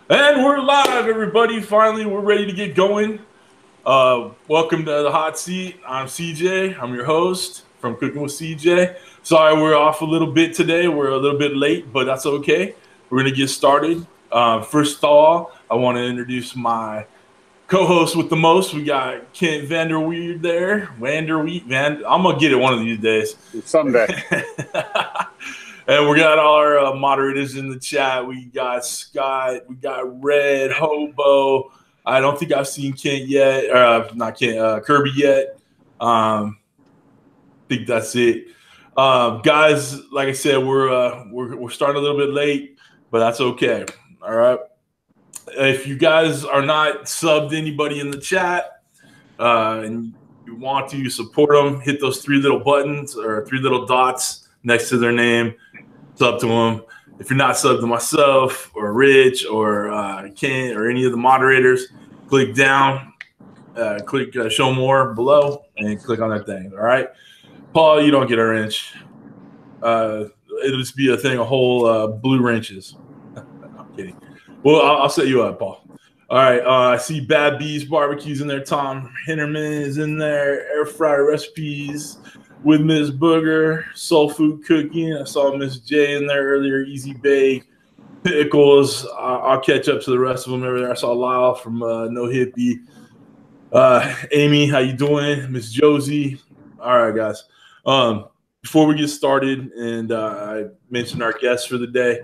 And we're live, everybody. Finally, we're ready to get going. Welcome to the hot seat. I'm CJ. I'm your host from Cooking with CJ. Sorry, we're off a little bit today. We're a little bit late, but that's okay. We're gonna get started. First of all, I want to introduce my co-host with the most. We got Kent Vanderweed there. I'm gonna get it one of these days. Someday. And we got all our moderators in the chat. We got Scott. We got Red, Hobo. I don't think I've seen Kent yet. Not Kent, Kirby yet. I think that's it. Guys, like I said, we're starting a little bit late, but that's okay. All right. If you guys are not subbed to anybody in the chat and you want to support them, hit those three little buttons or three little dots next to their name. Sub to them. If you're not subbed to myself or Rich or Kent or any of the moderators, click down, click show more below, and click on that thing. All right, Paul, you don't get a wrench. It'll just be a thing of whole blue wrenches. I'm kidding. Well, I'll set you up, Paul. All right. I see Bad Bees Barbecues in there. Tom Hinnerman is in there. Air fryer recipes with Miss Booger, Soul Food Cooking. I saw Miss J in there earlier. Easy Bake, Pickles. I'll catch up to the rest of them over there. I saw Lyle from No Hippie. Amy, how you doing? Miss Josie. All right, guys. Before we get started, and I mentioned our guest for the day.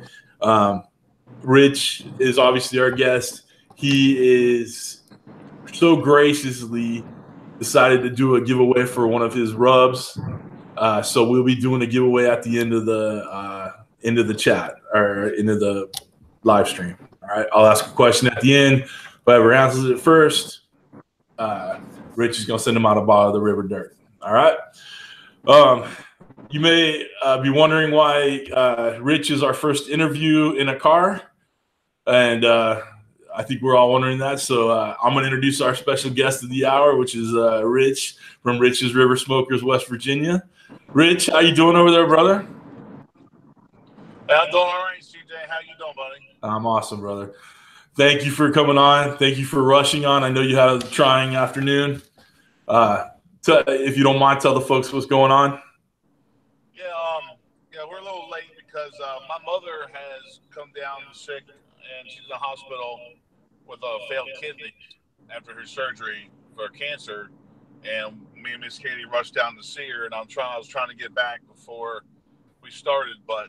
Rich is obviously our guest. He is so graciously decided to do a giveaway for one of his rubs. So we'll be doing a giveaway at the end of the chat or end of the live stream. All right. I'll ask a question at the end. Whoever answers it first, Rich is gonna send him out a bottle of the river dirt. All right. You may be wondering why Rich is our first interview in a car. And I think we're all wondering that. So I'm going to introduce our special guest of the hour, which is Rich from Rich's River Smokers, West Virginia. Rich, how you doing over there, brother? I'm doing all right, CJ. How you doing, buddy? I'm awesome, brother. Thank you for coming on. Thank you for rushing on. I know you had a trying afternoon. If you don't mind, tell the folks what's going on. Yeah, we're a little late because my mother has come down sick, and she's in the hospital with a failed kidney after her surgery for cancer. And me and Miss Katie rushed down to see her, and I was trying to get back before we started, but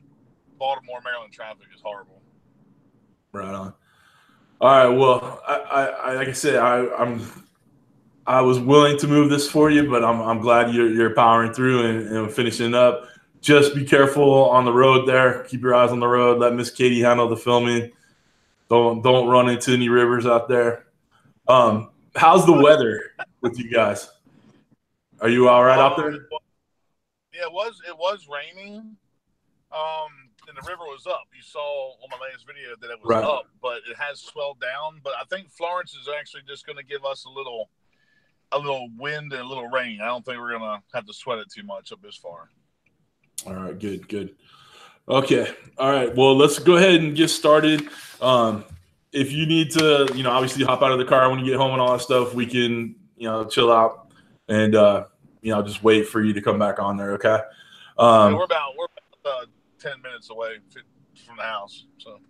Baltimore, Maryland traffic is horrible. Right on. All right. Well, I like I said, I was willing to move this for you, but I'm glad you're powering through and finishing up. Just be careful on the road there. Keep your eyes on the road. Let Miss Katie handle the filming. Don't run into any rivers out there. How's the weather with you guys? Are you all right out there? Yeah, it was raining. And the river was up. You saw on my last video that it was up, but it has swelled down. But I think Florence is actually just going to give us a little wind and a little rain. I don't think we're going to have to sweat it too much up this far. All right, good. Okay, all right. Well, let's go ahead and get started. If you need to, obviously hop out of the car when you get home and all that stuff, we can, chill out and, just wait for you to come back on there. Okay. We're about 10 minutes away from the house. So.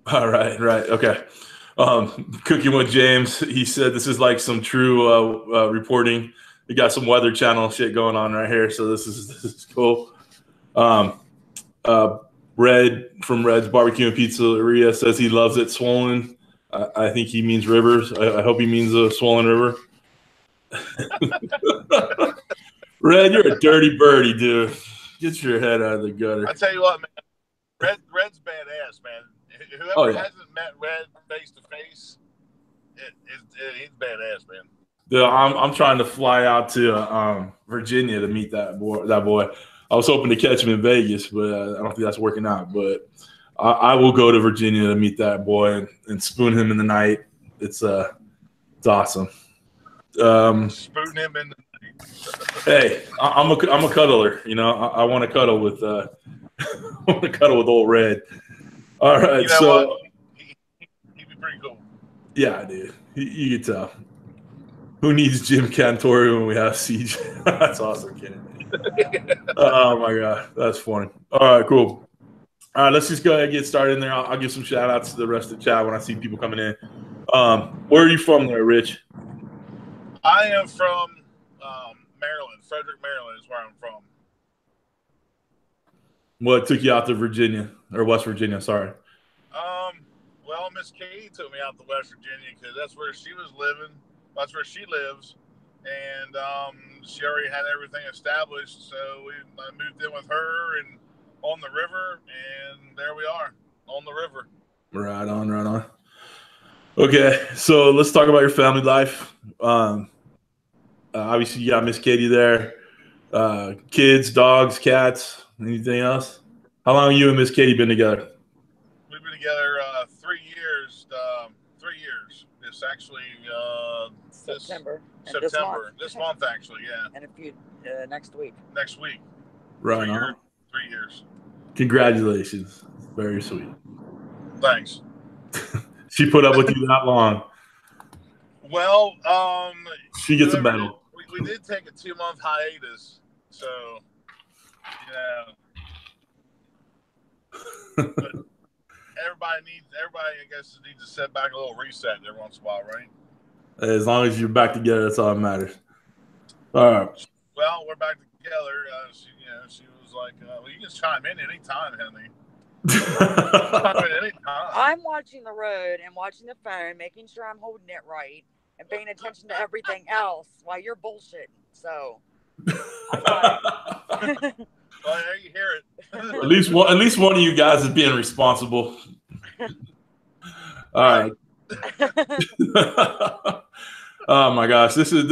All right. Okay. Cooking with James, he said this is like some true reporting. We got some Weather Channel shit going on right here, so this is cool. Red from Red's Barbecue and Pizzeria says he loves it swollen. I think he means rivers. I hope he means a swollen river. Red, you're a dirty birdie, dude. Get your head out of the gutter. I tell you what, man. Red's badass, man. Whoever hasn't met Red face to face, he's badass, man. Dude, I'm trying to fly out to Virginia to meet that boy. I was hoping to catch him in Vegas, but I don't think that's working out. But I will go to Virginia to meet that boy and spoon him in the night. It's awesome. Spoon him in the night. Hey, I'm a cuddler. I want to cuddle with old Red. All right, What? He'd be pretty Yeah, dude. You can tell. Who needs Jim Cantori when we have CJ? That's awesome, Kenny. Oh my god, that's funny. All right, cool. All right, let's just go ahead and get started in there. I'll give some shout outs to the rest of the chat when I see people coming in. Where are you from there, Rich? I am from Maryland. Frederick, Maryland is where I'm from. What took you out to Virginia or West Virginia? Sorry. Well, Miss Katie took me out to West Virginia because that's where she was living. That's where she lives, and she already had everything established. So I moved in with her and on the river, and there we are on the river. Right on, right on. Okay, so let's talk about your family life. Obviously, you got Miss Katie there. Kids, dogs, cats, anything else? How long have you and Miss Katie been together? We've been together 3 years. 3 years. It's actually September. This month, actually, yeah. And a few next week. Next week. Right on. 3 years. Congratulations. Very sweet. Thanks. She put up with you that long. Well, she gets a medal. We did take a 2-month hiatus, so but everybody, I guess, needs to set back a little reset every once in a while, right? As long as you're back together, that's all that matters. All right. Well, we're back together. She was like, "Well, you can chime in anytime, honey." I'm watching the road and watching the phone, making sure I'm holding it right and paying attention to everything else while you're bullshitting. So, well, there you hear it. At least one of you guys is being responsible. All right. Oh my gosh, this is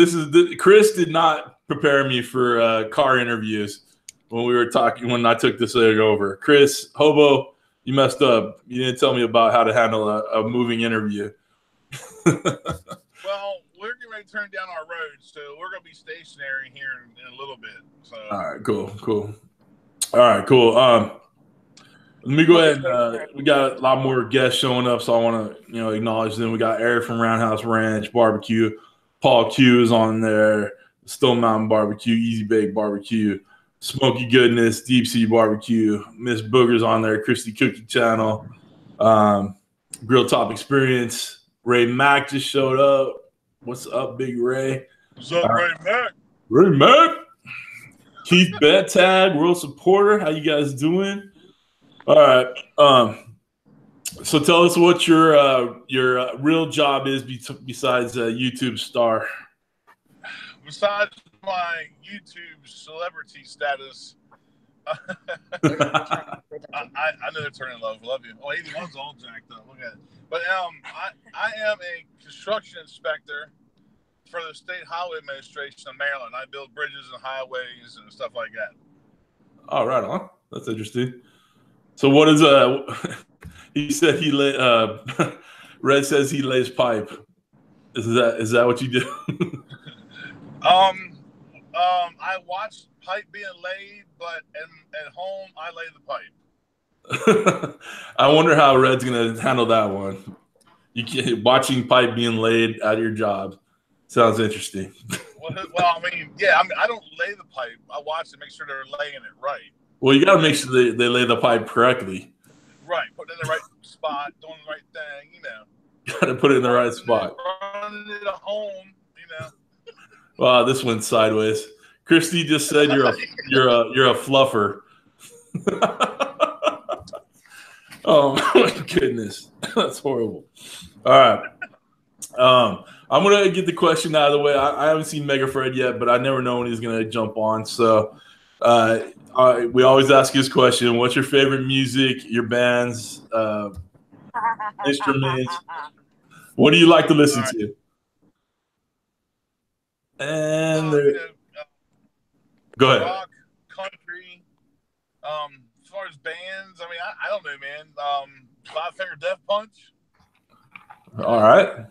Kris did not prepare me for car interviews when we were talking when I took this thing over. Kris, Hobo, you messed up. You didn't tell me about how to handle a moving interview. Well, we're getting ready to turn down our road, so we're going to be stationary here in a little bit. So. All right, cool. All right, cool. Let me go ahead. We got a lot more guests showing up, so I want to acknowledge them. We got Eric from Roundhouse Ranch Barbecue. Paul Q is on there. Stone Mountain Barbecue, Easy Bake Barbecue, Smoky Goodness, Deep Sea Barbecue. Miss Booger's on there. Christy Cookie Channel. Grill Top Experience. Ray Mack just showed up. What's up, Big Ray? What's up, Ray Mack? Ray Mack. Keith Bettag, World Supporter. How you guys doing? All right. So tell us what your real job is besides YouTube star. Besides my YouTube celebrity status, I know they're turning love. Love you. Oh, 81's all jacked up. Look at it. But I am a construction inspector for the State Highway Administration of Maryland. I build bridges and highways and stuff like that. Oh, right on. That's interesting. So what is he said he lay Red says he lays pipe. Is that what you do? I watch pipe being laid, but at home I lay the pipe. I wonder how Red's gonna handle that one. Watching pipe being laid at your job sounds interesting. Well, I mean, yeah, I don't lay the pipe. I watch to make sure they're laying it right. Well, you got to make sure they lay the pipe correctly. Right, put it in the right spot, doing the right thing, Got to put it in the right spot. Running it at home, Wow, this went sideways. Christy just said you're a fluffer. Oh my goodness, that's horrible. All right, I'm gonna get the question out of the way. I haven't seen Mega Fred yet, but I never know when he's gonna jump on. So we always ask this question: what's your favorite music? Your bands, instruments? What do you like to listen to? And go ahead. Rock, country. As far as bands, I mean, I don't know, man. Five Finger Death Punch. All right.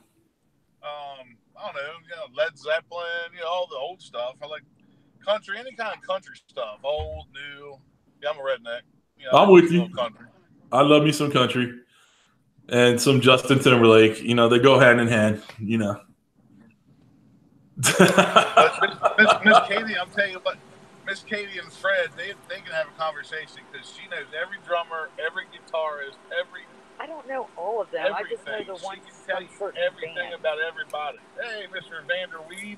I don't know, Led Zeppelin, all the old stuff. I like country, any kind of country stuff, old, new. Yeah, I'm a redneck. I'm with you. Country. I love me some country. and some Justin Timberlake. You know, they go hand in hand. You know. Miss Katie, I'm telling you what, Miss Katie and Fred, they can have a conversation because she knows every drummer, every guitarist, I don't know all of them. everything. I just know the She ones can tell you from certain everything bands. about everybody. Hey, Mr. Vanderweed.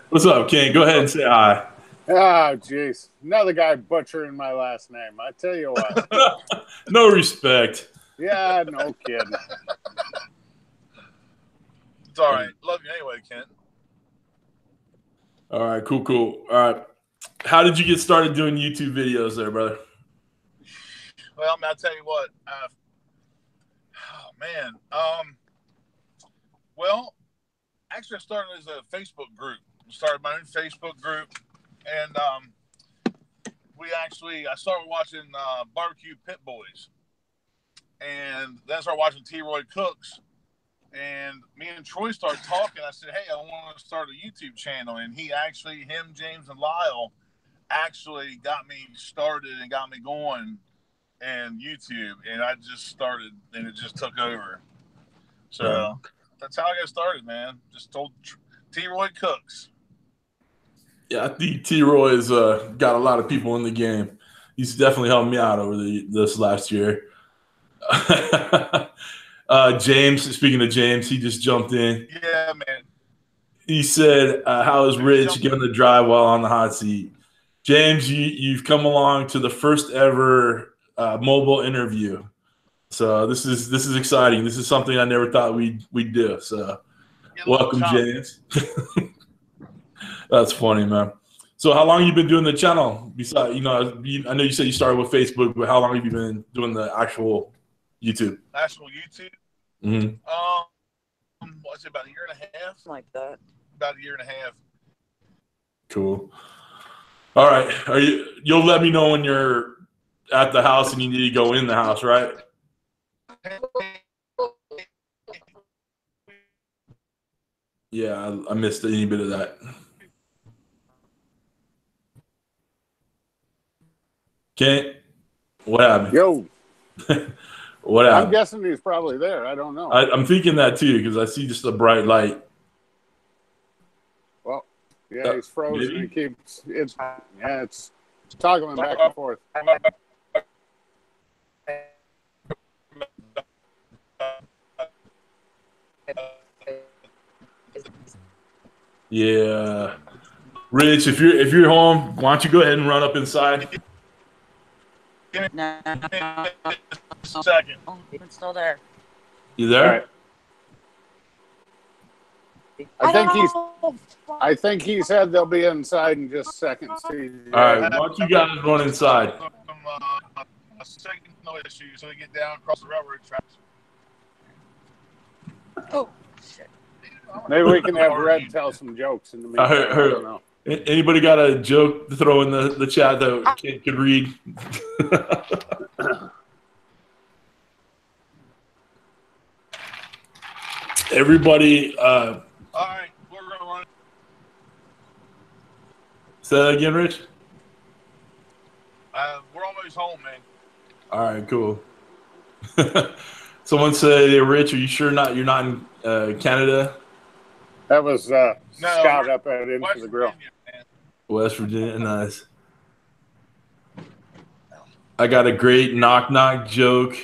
What's up, King? Go ahead and say hi. Oh, jeez. Another guy butchering my last name. I tell you what. No respect. Yeah, no kidding. It's all right. Love you anyway, Kent. All right, cool. All right. How did you get started doing YouTube videos there, brother? Well, I'll tell you what. Oh, man. Well, actually, I started as a Facebook group. Started my own Facebook group, and I started watching Barbecue Pit Boys, and then I started watching T-Roy Cooks, and me and Troy started talking. I said, hey, I want to start a YouTube channel, and him, James, and Lyle actually got me started and got me going in YouTube, and I just started, and it just took over. So that's how I got started, man. Just told T-Roy Cooks. Yeah, I think T-Roy has got a lot of people in the game. He's definitely helped me out over this last year. James, speaking of James, he just jumped in. Yeah, man. He said, how is Rich going to drive while on the hot seat? James, you've come along to the first ever mobile interview. So this is exciting. This is something I never thought we'd do. So welcome, James. That's funny, man. So how long have you been doing the channel? Besides, I know you said you started with Facebook, but how long have you been doing the actual YouTube? Actual YouTube? Mm-hmm. What's it, about a year and a half? Like that. About a year and a half. Cool. All right. You'll let me know when you're at the house and you need to go in the house, right? Yeah, I missed any bit of that. Kent, what happened? Yo. What happened? I'm guessing he's probably there. I don't know. I'm thinking that too because I see just a bright light. Well, yeah, he's frozen. Maybe? He keeps it's toggling back and forth. Yeah, Rich, if you're home, why don't you go ahead and run up inside? No. Second. Oh, even still there. You there? Right. I think he said they'll be inside in just seconds. All right, why don't you guys run inside? A signal issue, so we get down across the railroad tracks. Oh shit! Maybe we can have Red tell some jokes in the meantime. I don't know. Anybody got a joke to throw in the chat that Kent could read? Everybody. All right, we're gonna run. Say that again, Rich. We're almost home, man. All right, cool. Someone said, "Hey, Rich, are you sure you're not in Canada?" That was Scott up at Into the Grill. Virginia, West Virginia, nice. I got a great knock joke,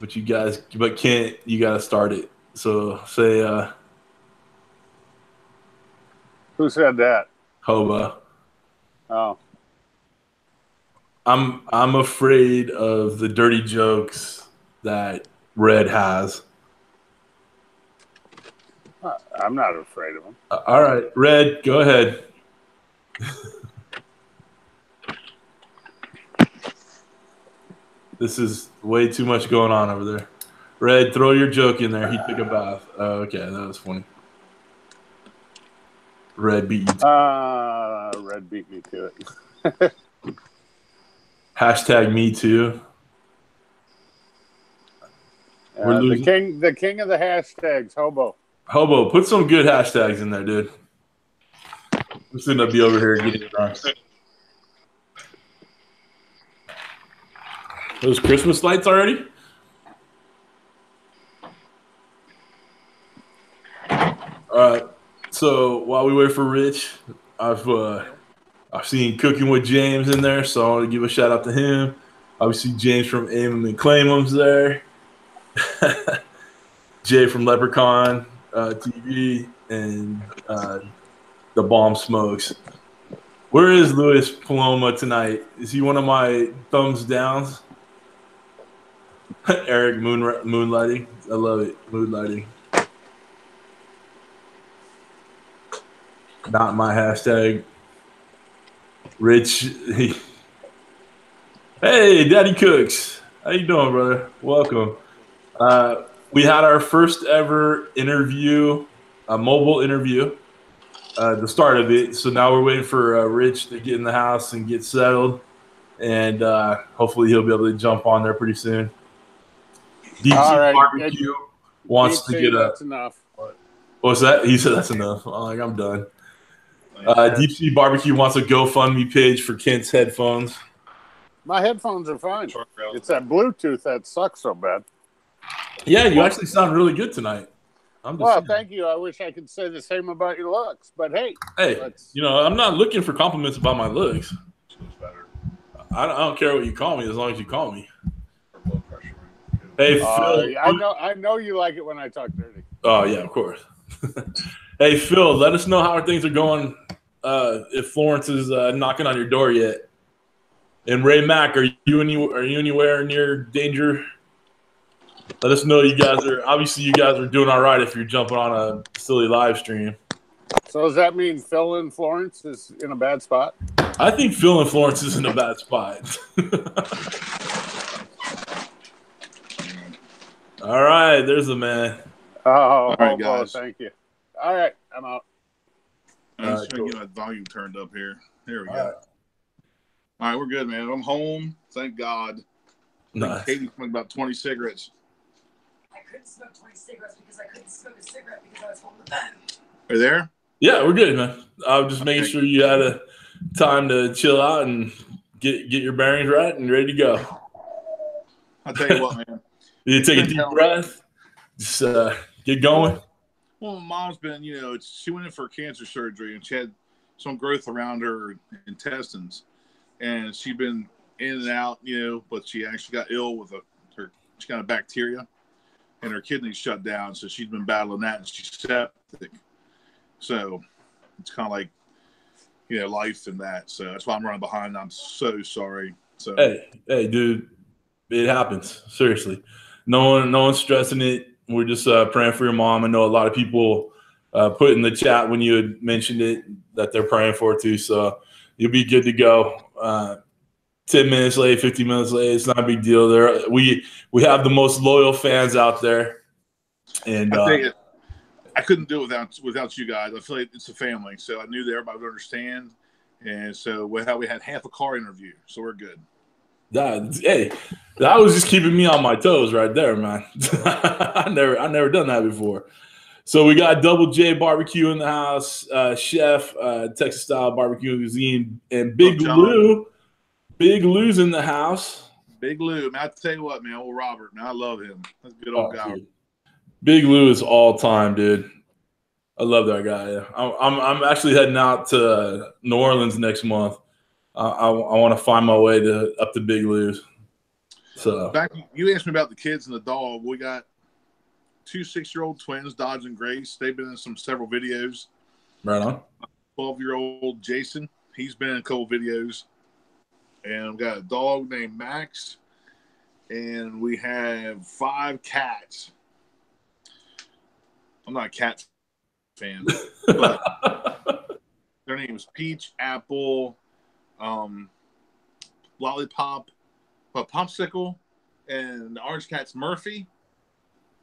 but Kent, you gotta start it. So say, who said that? Hobo. Oh. I'm afraid of the dirty jokes that Red has. I'm not afraid of him. All right, Red, go ahead. This is way too much going on over there. Red, throw your joke in there. He took a bath. Oh, okay, that was funny. Red beat you. Red beat me to it. Hashtag me too. The king of the hashtags, Hobo. Hobo, put some good hashtags in there, dude. I'm just gonna be over here getting drunk. Those Christmas lights already? All right. So while we wait for Rich, I've seen Cooking with James in there, so I want to give a shout out to him. Obviously, James from Aim 'em and Claim 'em's there. Jay from Leprechaun TV and the Bomb Smokes. Where is Luis Paloma tonight? Is he one of my thumbs downs? Eric moonlighting. I love it. Moonlighting. Not my hashtag. Rich. Hey, Daddy Cooks. How you doing, brother? Welcome. We had our first ever interview, a mobile interview, the start of it. So now we're waiting for Rich to get in the house and get settled. And hopefully he'll be able to jump on there pretty soon. Deep Sea Barbecue wants to get That's enough. What's that? He said that's enough. I'm like, I'm done. Deep Sea Barbecue wants a GoFundMe page for Kent's headphones. My headphones are fine. It's that Bluetooth that sucks so bad. Yeah, you actually sound really good tonight. Well, thank you. I wish I could say the same about your looks, but hey, I'm not looking for compliments about my looks. I don't care what you call me as long as you call me. Hey, Phil. I know you like it when I talk dirty. Oh yeah, of course. Hey, Phil, let us know how things are going. If Florence is knocking on your door yet. And Ray Mack, are you anywhere near danger? Let us know. You guys are doing all right if you're jumping on a silly live stream. So does that mean Phil in Florence is in a bad spot? I think Phil in Florence is in a bad spot. All right, there's the man. Oh, all right, guys. Thank you. All right, I'm out. I'm just trying to get my volume turned up here. There we go. All right, we're good, man. I'm home. Thank God. Nice. Katie smoked about 20 cigarettes. I couldn't smoke 20 cigarettes because I couldn't smoke a cigarette because I was holding the pen. Are you there? Yeah, we're good, man. I was just making sure you had a time to chill out and get your bearings right and ready to go. I'll tell you what, man. You take a deep breath. Just get going. Well, my mom's been, she went in for cancer surgery and she had some growth around her intestines. And she'd been in and out, but she actually got ill with she got a bacteria and her kidneys shut down. So she's been battling that and she's septic. So it's kind of like, life and that. So that's why I'm running behind. I'm so sorry. So Hey, dude, it happens. Seriously. No one's stressing it. We're just praying for your mom. I know a lot of people put in the chat when you had mentioned it that they're praying for it too. So you'll be good to go. 10 minutes late, 50 minutes late. It's not a big deal. We have the most loyal fans out there. And I couldn't do it without you guys. I feel like it's a family. So I knew that everybody would understand. And so we had half a car interview. So we're good. That was just keeping me on my toes right there, man. I never done that before. So we got Double J Barbecue in the house, Chef, Texas Style Barbecue Cuisine, and Big Lou. Big Lou's in the house. Big Lou, man, I tell you what, man, old Robert, man, I love him. That's a good old guy. Dude. Big Lou is all time, dude. I love that guy. Yeah. I'm actually heading out to New Orleans next month. I want to find my way up to Big Lou's. So back, you asked me about the kids and the dog. We got 2 6-year-old twins, Dodge and Grace. They've been in several videos. Right on. 12-year-old Jason, he's been in a couple videos. And we got a dog named Max. And we have 5 cats. I'm not a cat fan, but their name is Peach, Apple, Lollipop, Popsicle, and the orange cat's Murphy.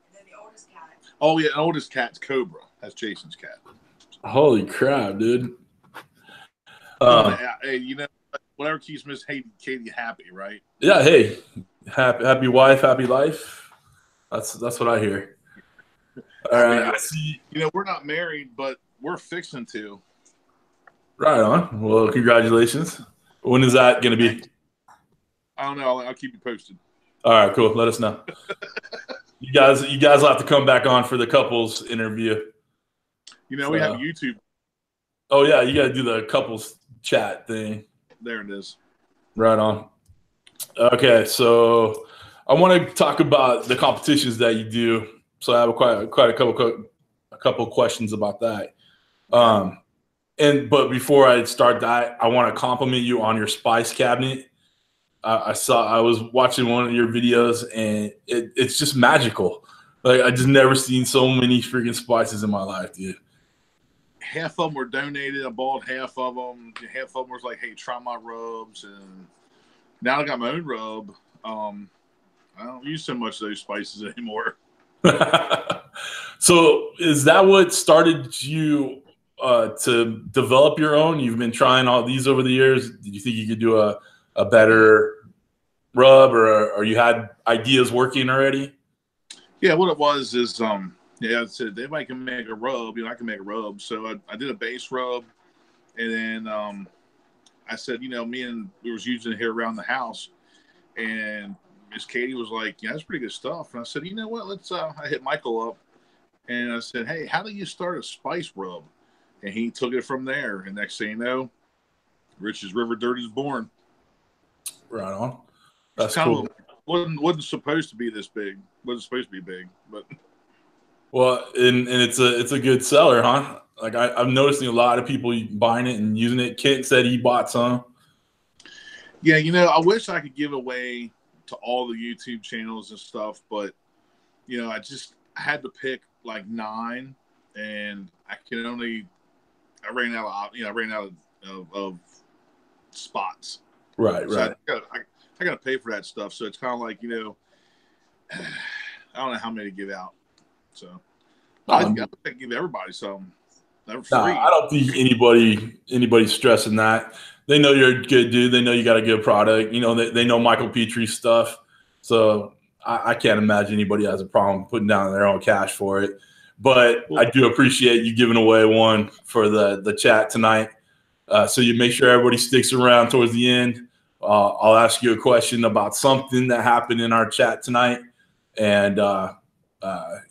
And then the oldest cat. Oh, yeah, the oldest cat's Cobra. That's Jason's cat. Holy crap, dude. Hey, whatever keeps Miss Katie happy, right? Yeah, hey. Happy wife, happy life. That's what I hear. All right. I see. We're not married, but we're fixing to. Right on. Well, congratulations. When is that going to be? I don't know. I'll keep you posted. All right, cool. Let us know. You guys will have to come back on for the couples interview. You know, we have YouTube. Oh yeah, you got to do the couples chat thing. There it is. Right on. Okay, so I want to talk about the competitions that you do. So I have quite a couple questions about that. But before I start that, I want to compliment you on your spice cabinet. I was watching one of your videos, and it's just magical. Like, I just never seen so many freaking spices in my life, dude. Half of them were donated. I bought half of them. Half of them was like, hey, try my rubs. And now I got my own rub. I don't use so much of those spices anymore. So is that what started you to develop your own? You've been trying all these over the years. Did you think you could do a better rub, or you had ideas working already? Yeah, what it was is I said everybody can make a rub, I can make a rub. So I did a base rub, and then I said, we was using it here around the house, and Miss Katie was like, yeah, that's pretty good stuff. And I said, you know what, let's I hit Michael up, and I said, hey, how do you start a spice rub? And he took it from there, and next thing you know, Rich's River Dirt is born. Right on. That's cool. Wasn't supposed to be this big. Wasn't supposed to be big, but well, and it's a good seller, huh? Like I'm noticing a lot of people buying it and using it. Kent said he bought some. Yeah, I wish I could give away to all the YouTube channels and stuff, but I had to pick like 9, and I ran out of spots. Right, so right. I got to pay for that stuff, so it's kind of like I don't know how many to give out. So I give everybody some. Never free. I don't think anybody's stressing that. They know you're a good dude. They know you got a good product. They know Michael Petrie's stuff. So I can't imagine anybody has a problem putting down their own cash for it. But I do appreciate you giving away one for the chat tonight. So you make sure everybody sticks around towards the end. I'll ask you a question about something that happened in our chat tonight. And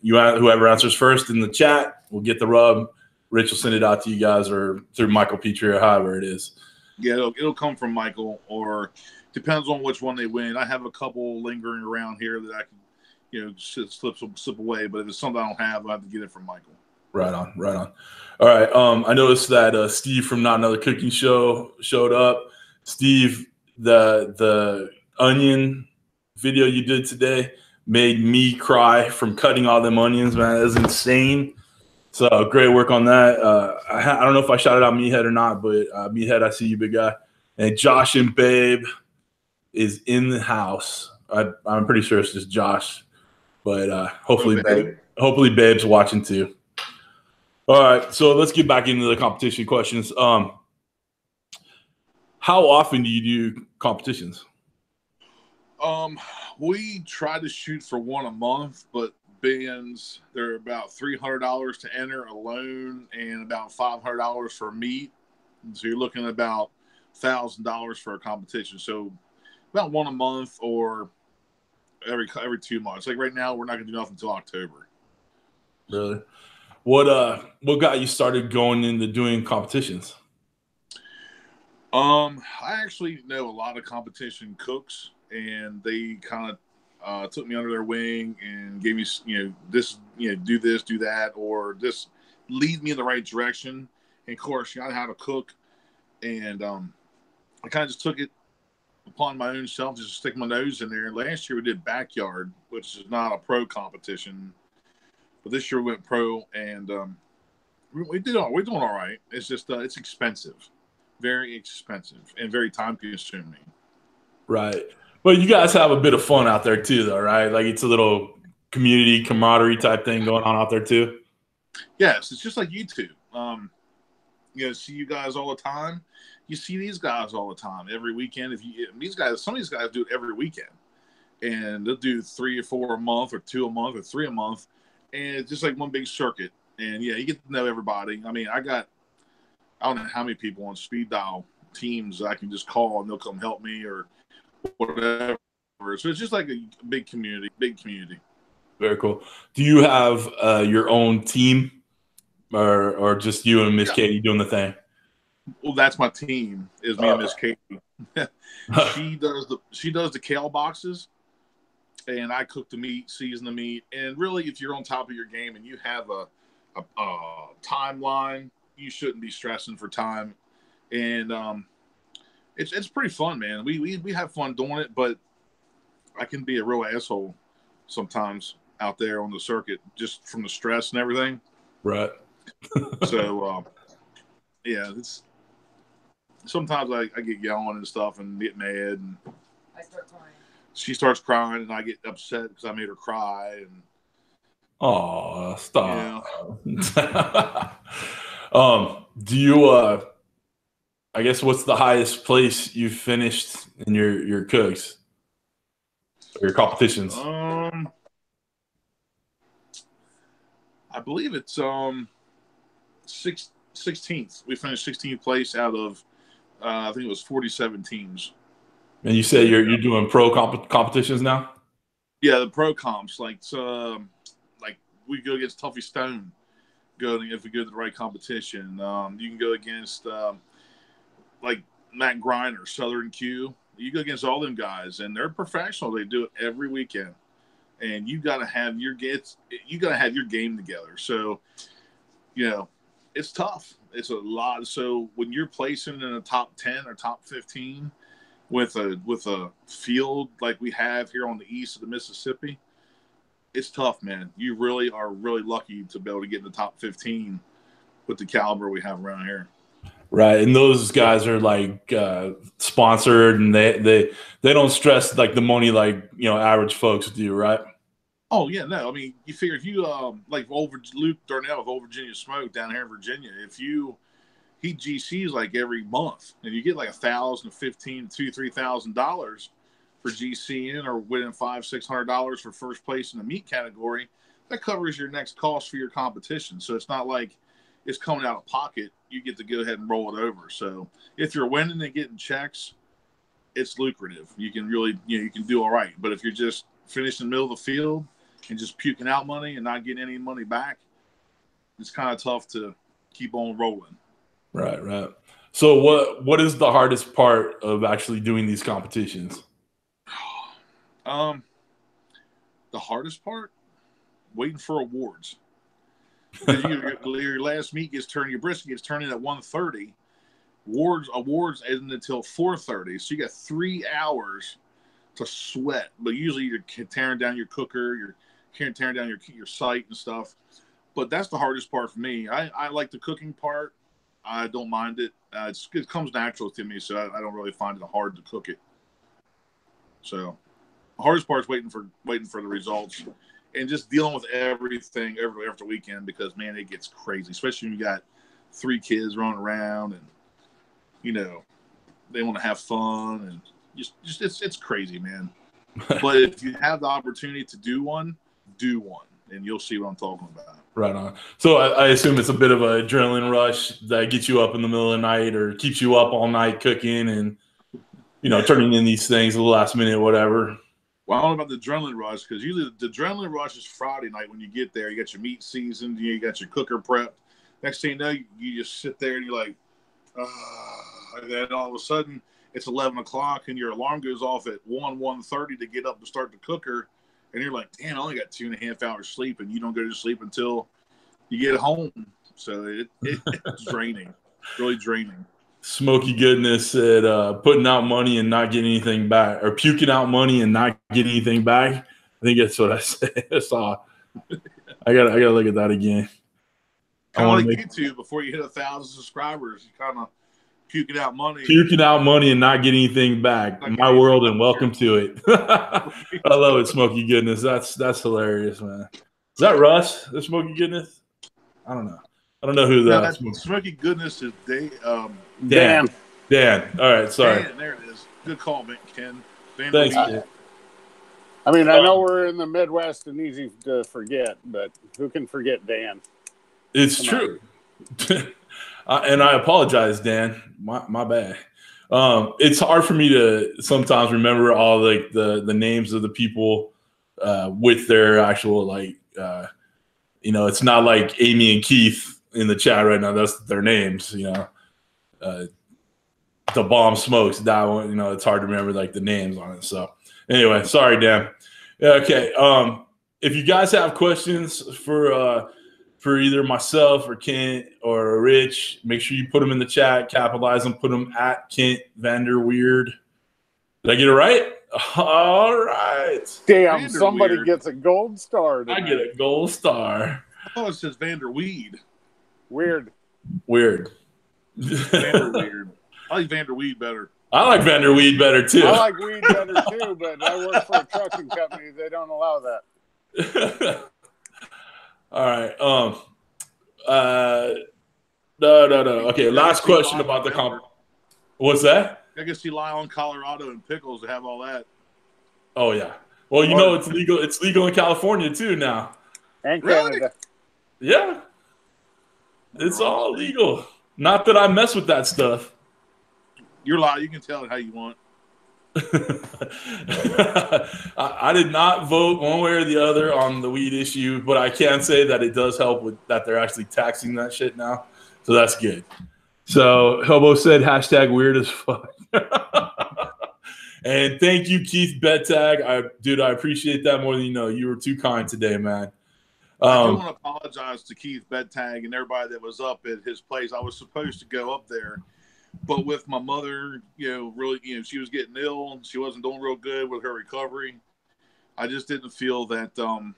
whoever answers first in the chat will get the rub. Rich will send it out to you guys, or through Michael Petrie, or however it is. Yeah, it'll come from Michael, or depends on which one they win. I have a couple lingering around here that I can, slip away. But if it's something I don't have, I have to get it from Michael. Right on. All right. I noticed that Steve from Not Another Cooking Show showed up. Steve, the onion video you did today made me cry from cutting all them onions, man. That was insane. So great work on that. I don't know if I shouted out Meathead or not, but Meathead, I see you, big guy. And Josh and Babe is in the house. I'm pretty sure it's just Josh, but hopefully Babe's watching too. All right, so let's get back into the competition questions. How often do you do competitions? We try to shoot for one a month, but bands, they're about $300 to enter alone and about $500 for meat. So you're looking at about $1,000 for a competition. So about one a month or every 2 months. Like right now, we're not going to do nothing until October. Really? What got you started going into doing competitions? I actually know a lot of competition cooks, and they kind of took me under their wing and gave me, this, do this, do that, or just lead me in the right direction. And of course, I know how to cook, and I kind of just took it upon my own self, just stick my nose in there. Last year we did backyard, which is not a pro competition, but this year we went pro, and we're doing all right. It's just it's expensive, very expensive, and very time consuming. Right. But you guys have a bit of fun out there too, though, right? Like it's a little community camaraderie type thing going on out there too. Yes, it's just like YouTube. See you guys all the time. You see these guys all the time every weekend. Some of these guys do it every weekend, and they'll do 3 or 4 a month, or 2 a month, or 3 a month, and it's just like one big circuit. And yeah, you get to know everybody. I mean, I don't know how many people on speed dial teams I can just call and they'll come help me, or whatever. So it's just like a big community, Very cool. Do you have your own team, or just you and Miss Katie doing the thing? Well, that's my team. Is me and Miss Katie. She does the kale boxes, and I cook the meat, season the meat. And really, if you're on top of your game and you have a timeline, you shouldn't be stressing for time. And it's pretty fun, man. We have fun doing it, but I can be a real asshole sometimes out there on the circuit just from the stress and everything. Right. So yeah, it's sometimes I get yelling and stuff and get mad, and I start crying. she starts crying and I get upset because I made her cry. And oh, stop. Yeah. Do you I guess what's the highest place you finished in your cooks or your competitions? I believe it's 16th. We finished 16th place out of I think it was 47 teams. And you say you're doing pro competitions now? Yeah, the pro comps, like we go against Tuffy Stone. If we go to the right competition, you can go against like Matt Griner, Southern Q. You go against all them guys, and they're professional. They do it every weekend, and you got to have your game together. So, it's tough. It's a lot. So when you're placing in the top 10 or top 15 with a field like we have here on the east of the Mississippi, it's tough, man. You really are really lucky to be able to get in the top 15 with the caliber we have around here. Right, and those guys are like sponsored, and they don't stress like the money like average folks do, right? Oh yeah, no. I mean, you figure if you like Luke Darnell of Old Virginia Smoke down here in Virginia, he GCs like every month, and you get like $1,000, $1,500, $2,000-$3,000 for GCing or winning $500-$600 for first place in the meat category. That covers your next cost for your competition. So it's not like it's coming out of pocket. You get to go ahead and roll it over. So if you're winning and getting checks, it's lucrative. You can really, you can do all right. But if you're just finishing in the middle of the field and just puking out money and not getting any money back, it's kind of tough to keep on rolling. Right. So what is the hardest part of actually doing these competitions? The hardest part, waiting for awards. Your last meat your brisket gets turned in at 1:30. Awards isn't until 4:30, so you got 3 hours to sweat. But usually you're tearing down your cooker, you're tearing down your site and stuff. But that's the hardest part for me. I like the cooking part. I don't mind it. It comes natural to me, so I don't really find it hard to cook it. So the hardest part is waiting for the results. And just dealing with everything every after weekend, because man, it gets crazy, especially when you got 3 kids running around and they want to have fun, and just it's crazy, man. But if you have the opportunity to do one, and you'll see what I'm talking about. Right on. So I assume it's a bit of an adrenaline rush that gets you up in the middle of the night or keeps you up all night cooking and turning in these things at the last minute, whatever. Well, I don't know about the adrenaline rush, because usually the adrenaline rush is Friday night when you get there. You got your meat seasoned, you got your cooker prepped. Next thing you know, you just sit there and you're like, and then all of a sudden it's 11 o'clock and your alarm goes off at 1:30 to get up to start the cooker. And you're like, damn, I only got 2.5 hours sleep, and you don't go to sleep until you get home. So it's draining, really draining. Smoky Goodness said putting out money and not getting anything back, or puking out money and not getting anything back. I think that's what I said. I saw. I gotta look at that again. Kind of like YouTube, before you hit 1,000 subscribers, you kind of puking out money. Puking out money and not getting anything back. My world, and welcome to it. I love it, Smoky Goodness. That's hilarious, man. Is that Russ, the Smoky Goodness? I don't know who that is. Smoky Goodness is Dan. All right, sorry. Dan, there it is. Good call, Ken. Thanks, Ken. I mean, I know we're in the Midwest and easy to forget, but who can forget Dan? It's true. And I apologize, Dan. My bad. It's hard for me to sometimes remember all like the names of the people with their actual like it's not like Amy and Keith in the chat right now. That's their names. The bomb smokes that one. It's hard to remember like the names on it. So anyway, sorry, Dan. Yeah, okay. If you guys have questions for either myself or Kent or Rich, make sure you put them in the chat, capitalize them, put them at Kent Vanderweird. Did I get it right? All right. Damn, somebody gets a gold star tonight. I get a gold star. I thought it says Vanderweed. Weird. Vanderweird. I like Vanderweed better. I like Vanderweed better too. I like weed better too, but I work for a trucking company. They don't allow that. All right. No. Okay, last question about the comp. What's that? I guess you lie on Colorado and pickles to have all that. Oh yeah. Well, it's legal. It's legal in California too now. And Canada. Really? Yeah. It's all legal. Not that I mess with that stuff. You're lying. You can tell it how you want. I did not vote one way or the other on the weed issue, but I can say that it does help with that they're actually taxing that shit now. So that's good. So Hobo said hashtag weird as fuck. And thank you, Keith Bettag. I appreciate that more than you know. You were too kind today, man. I do want to apologize to Keith Bettag and everybody that was up at his place. I was supposed to go up there, but with my mother, really, she was getting ill. She wasn't doing real good with her recovery. I just didn't feel that. I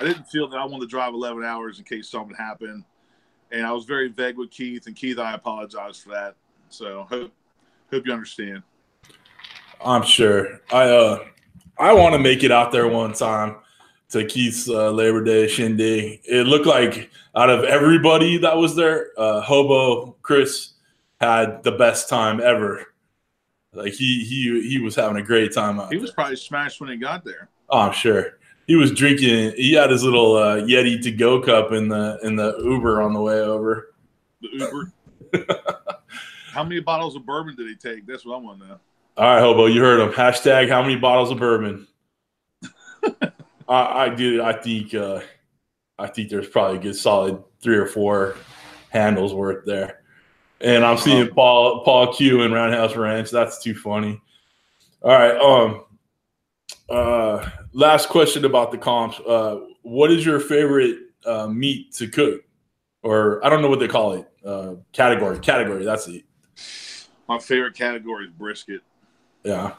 wanted to drive 11 hours in case something happened, and I was very vague with Keith. And Keith, I apologize for that. So hope you understand. I'm sure. I want to make it out there one time to Keith's Labor Day shindig. It looked like out of everybody that was there, Hobo Kris had the best time ever. Like he was having a great time out there. He was probably smashed when he got there. Oh, I'm sure. He was drinking. He had his little Yeti to go cup in the Uber on the way over. The Uber. How many bottles of bourbon did he take? That's what I want to know. All right, Hobo, you heard him. Hashtag how many bottles of bourbon? I think there's probably a good solid 3 or 4 handles worth there. And I'm seeing Paul Q in Roundhouse Ranch. That's too funny. All right. Last question about the comps. What is your favorite meat to cook? Or I don't know what they call it. Category. That's it. My favorite category is brisket. Yeah.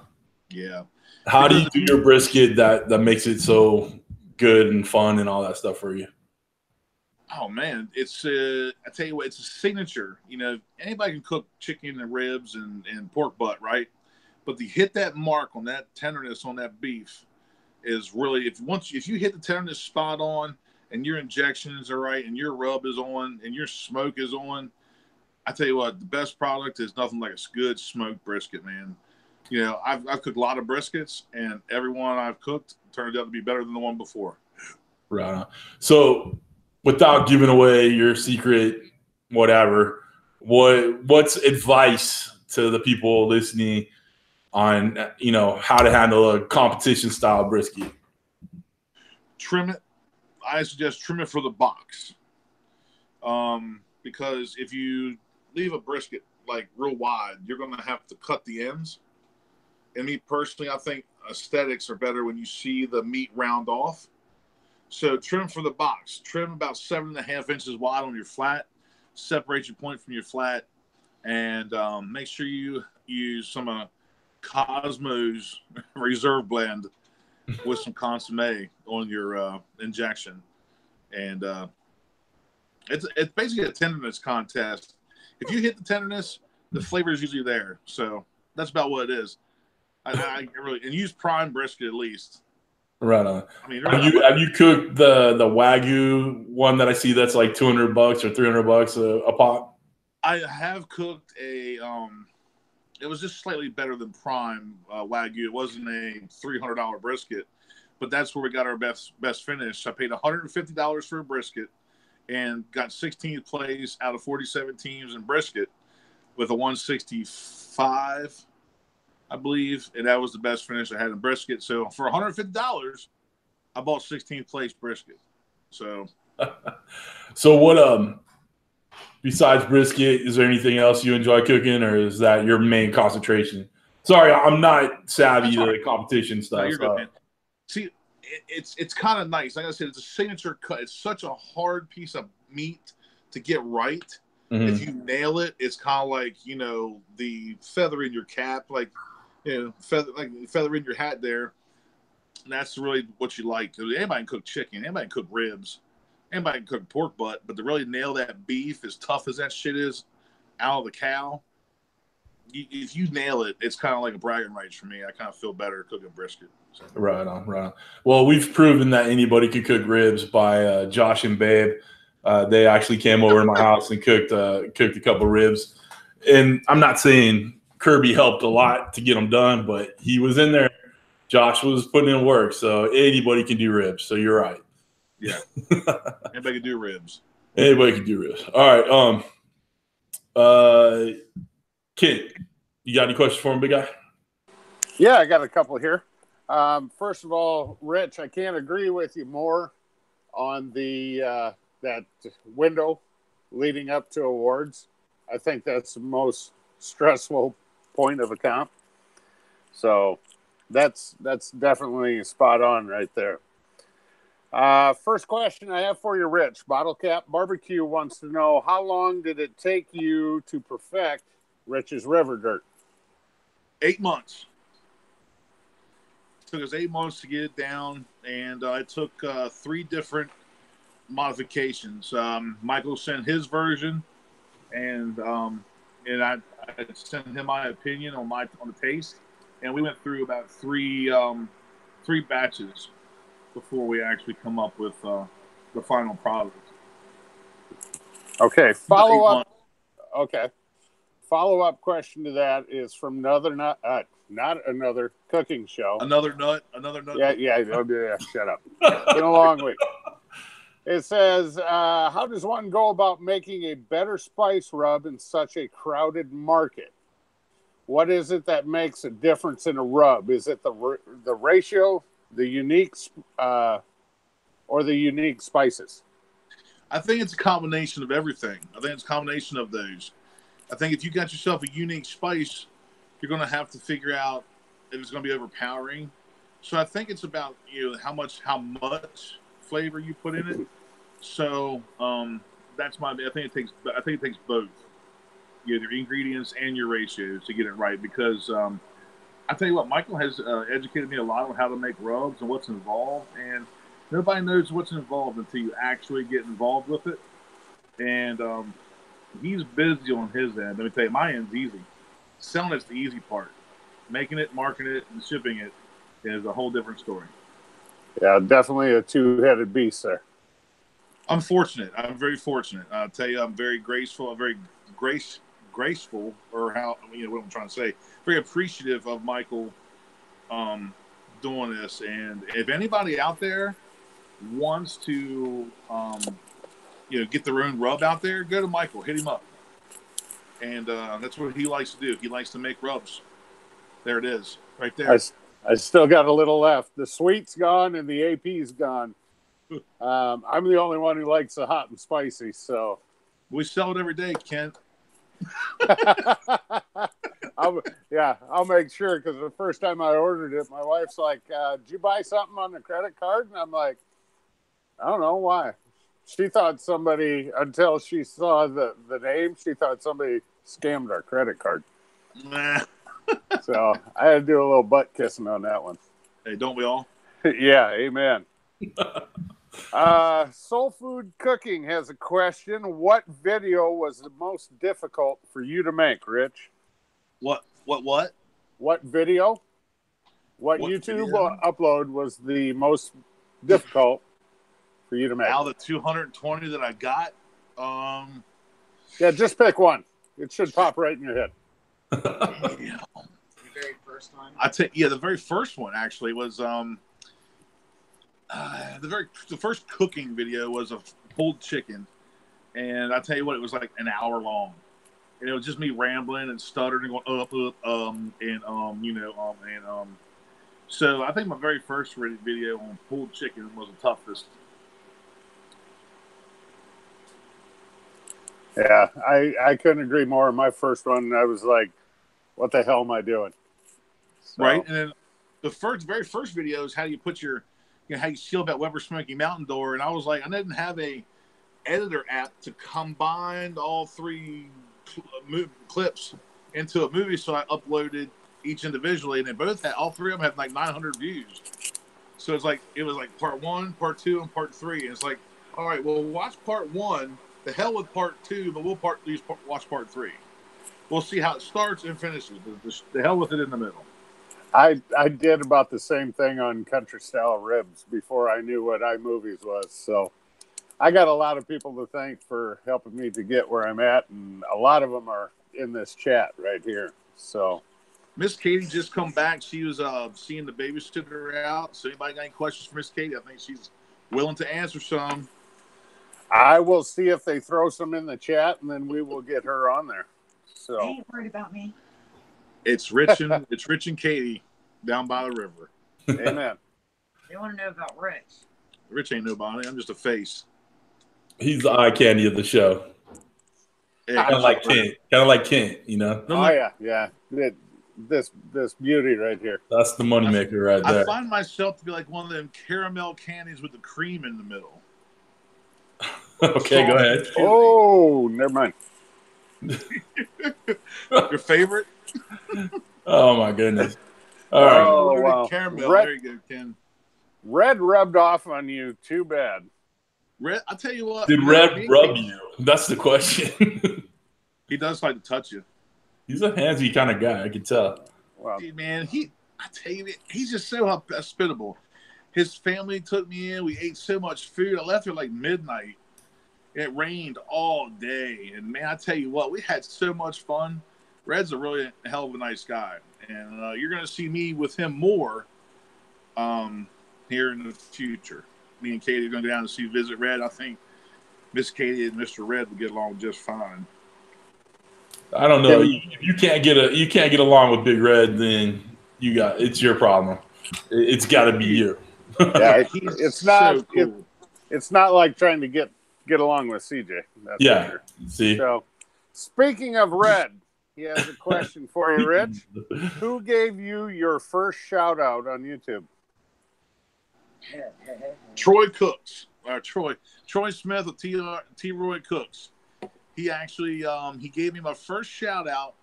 Yeah. How do you do your brisket that makes it so good and fun and all that stuff for you? Oh man, it's I tell you what, it's a signature. Anybody can cook chicken and ribs and pork butt, right? But to hit that mark on that tenderness on that beef is really if you hit the tenderness spot on and your injections are right and your rub is on and your smoke is on, I tell you what, the best product is nothing like a good smoked brisket, man. I've cooked a lot of briskets, and every one I've cooked turned out to be better than the one before. Right on. So, without giving away your secret, whatever, what's advice to the people listening on how to handle a competition style brisket? Trim it. I suggest trim it for the box, because if you leave a brisket like real wide, you're going to have to cut the ends. And me personally, I think aesthetics are better when you see the meat round off. So trim for the box. Trim about 7.5 inches wide on your flat. Separate your point from your flat, and make sure you use some Cosmo's Reserve Blend with some consomme on your injection. And it's basically a tenderness contest. If you hit the tenderness, the flavor is usually there. So that's about what it is. I really, and use prime brisket at least. Right on. Have you cooked the Wagyu one that I see that's like $200 or $300 a pot? I have cooked it was just slightly better than prime Wagyu. It wasn't a $300 brisket, but that's where we got our best finish. I paid $150 for a brisket and got 16th place out of 47 teams in brisket with a 165, I believe, and that was the best finish I had in brisket. So for $150, I bought 16th place brisket. So, so what? Besides brisket, is there anything else you enjoy cooking, or is that your main concentration? Sorry, I'm not savvy to the competition stuff. No, you're good, man. See, it's kind of nice. Like I said, it's a signature cut. It's such a hard piece of meat to get right. Mm-hmm. If you nail it, it's kind of like, the feather in your cap, like, feather in your hat there. And that's really what you like. Anybody can cook chicken. Anybody can cook ribs. Anybody can cook pork butt. But to really nail that beef, as tough as that shit is, out of the cow, if you nail it, it's kind of like a bragging rights for me. I kind of feel better cooking brisket. So. Right on. Well, we've proven that anybody can cook ribs by Josh and Babe. They actually came over to my house and cooked a couple ribs. And I'm not saying Kirby helped a lot to get them done, but he was in there. Josh was putting in work, so anybody can do ribs. So you're right. Yeah, anybody can do ribs. Anybody can do ribs. All right. Kent, you got any questions for him, big guy? Yeah, I got a couple here. First of all, Rich, I can't agree with you more on the that window leading up to awards. I think that's the most stressful point of a comp. So that's definitely spot on right there. First question I have for you, Rich. Bottle Cap Barbecue wants to know, how long did it take you to perfect Rich's River Dirt? 8 months. It took us 8 months to get it down, and it took 3 different modifications. Michael sent his version, and I sent him my opinion on the taste, and we went through about three batches before we actually come up with the final product. Okay, follow up question to that is from not another cooking show. Another nut. Yeah. Shut up. It's been a long week. It says, how does one go about making a better spice rub in such a crowded market? What is it that makes a difference in a rub? Is it the ratio, the unique, or the unique spices? I think it's a combination of everything. I think it's a combination of those. I think if you got yourself a unique spice, you're going to have to figure out if it's going to be overpowering. So I think it's about how much flavor you put in it. So that's I think it takes both. Your ingredients and your ratios to get it right. Because I tell you what, Michael has educated me a lot on how to make rubs and what's involved, and nobody knows what's involved until you actually get involved with it. And he's busy on his end. Let me tell you, my end's easy. Selling it's the easy part. Making it, marketing it, and shipping it is a whole different story. Yeah, definitely a two-headed beast there. I'm fortunate. I'm very fortunate. I'll tell you, I'm very graceful. I'm very graceful, or what I'm trying to say. Very appreciative of Michael doing this. And if anybody out there wants to, get their own rub out there, go to Michael, hit him up. And that's what he likes to do. He likes to make rubs. There it is, right there. I still got a little left. The sweet's gone and the AP's gone. I'm the only one who likes the hot and spicy, so. We sell it every day, Kent. I'll make sure, because the first time I ordered it, my wife's like, did you buy something on the credit card? And I'm like, I don't know why. She thought somebody, until she saw the name, she thought somebody scammed our credit card. Nah. So I had to do a little butt kissing on that one. Hey, don't we all? Yeah, amen. Soul Food Cooking has a question. What video was the most difficult for you to make, Rich? What? What video? What YouTube video? Upload was the most difficult for you to make? Out of the 220 that I got, yeah, just pick one. It should pop right in your head. The very first one. The very first one actually was the first cooking video was a pulled chicken, and I tell you what, it was like an hour long. and it was just me rambling and stuttering and going So I think my very first video on pulled chicken was the toughest. Yeah, I couldn't agree more. My first one, I was like, what the hell am I doing? So. Right. And then the very first video is how you put how you seal that Weber Smoky Mountain door. And I was like, I didn't have a editor app to combine all 3 clips into a movie. So I uploaded each individually, and they both had, all 3 of them had like 900 views. So it was like part 1, part 2, and part 3. And it's like, all right, well, watch part 1. The hell with part 2, but we'll watch part 3. We'll see how it starts and finishes. The hell with it in the middle. I did about the same thing on Country Style Ribs before I knew what iMovies was. So I got a lot of people to thank for helping me to get where I'm at, and a lot of them are in this chat right here. So Miss Katie just come back. She was seeing the babysitter out. So anybody got any questions for Miss Katie? I think she's willing to answer some. I will see if they throw some in the chat, and then we will get her on there. So They ain't worried about me. It's Rich and Katie down by the river. Amen. They want to know about Rich. Rich ain't nobody. I'm just a face. He's the eye candy of the show. Yeah, Kind of like Kent. Kind of like Kent, you know. Yeah. This beauty right here. That's the moneymaker right there. I find myself to be like one of them caramel candies with the cream in the middle. Okay, go ahead. Oh, never mind. Your favorite? Oh my goodness! All right. Oh wow, caramel. Red, there you go, Ken. Red rubbed off on you. Too bad. Red, I'll tell you what. Did Red rub you? That's the question. He does like to touch you. He's a handsy kind of guy. I can tell. Wow. Dude, man, I tell you, he's just so hospitable. His family took me in. We ate so much food. I left at like midnight. It rained all day, and man, I tell you what, we had so much fun. Red's a really hell of a nice guy, and you're going to see me with him more here in the future. Me and Katie are going to go down to visit Red. I think Miss Katie and Mr. Red will get along just fine. I don't know. If you can't get along with Big Red, then it's your problem. It's got to be you. Yeah, it's not. So cool. It's not like trying to get along with CJ. That's yeah. Sure. See. So, speaking of Red, he has a question for you, Rich. Who gave you your first shout out on YouTube? Troy Cooks, or Troy Smith of T. Roy Cooks. He actually he gave me my first shout out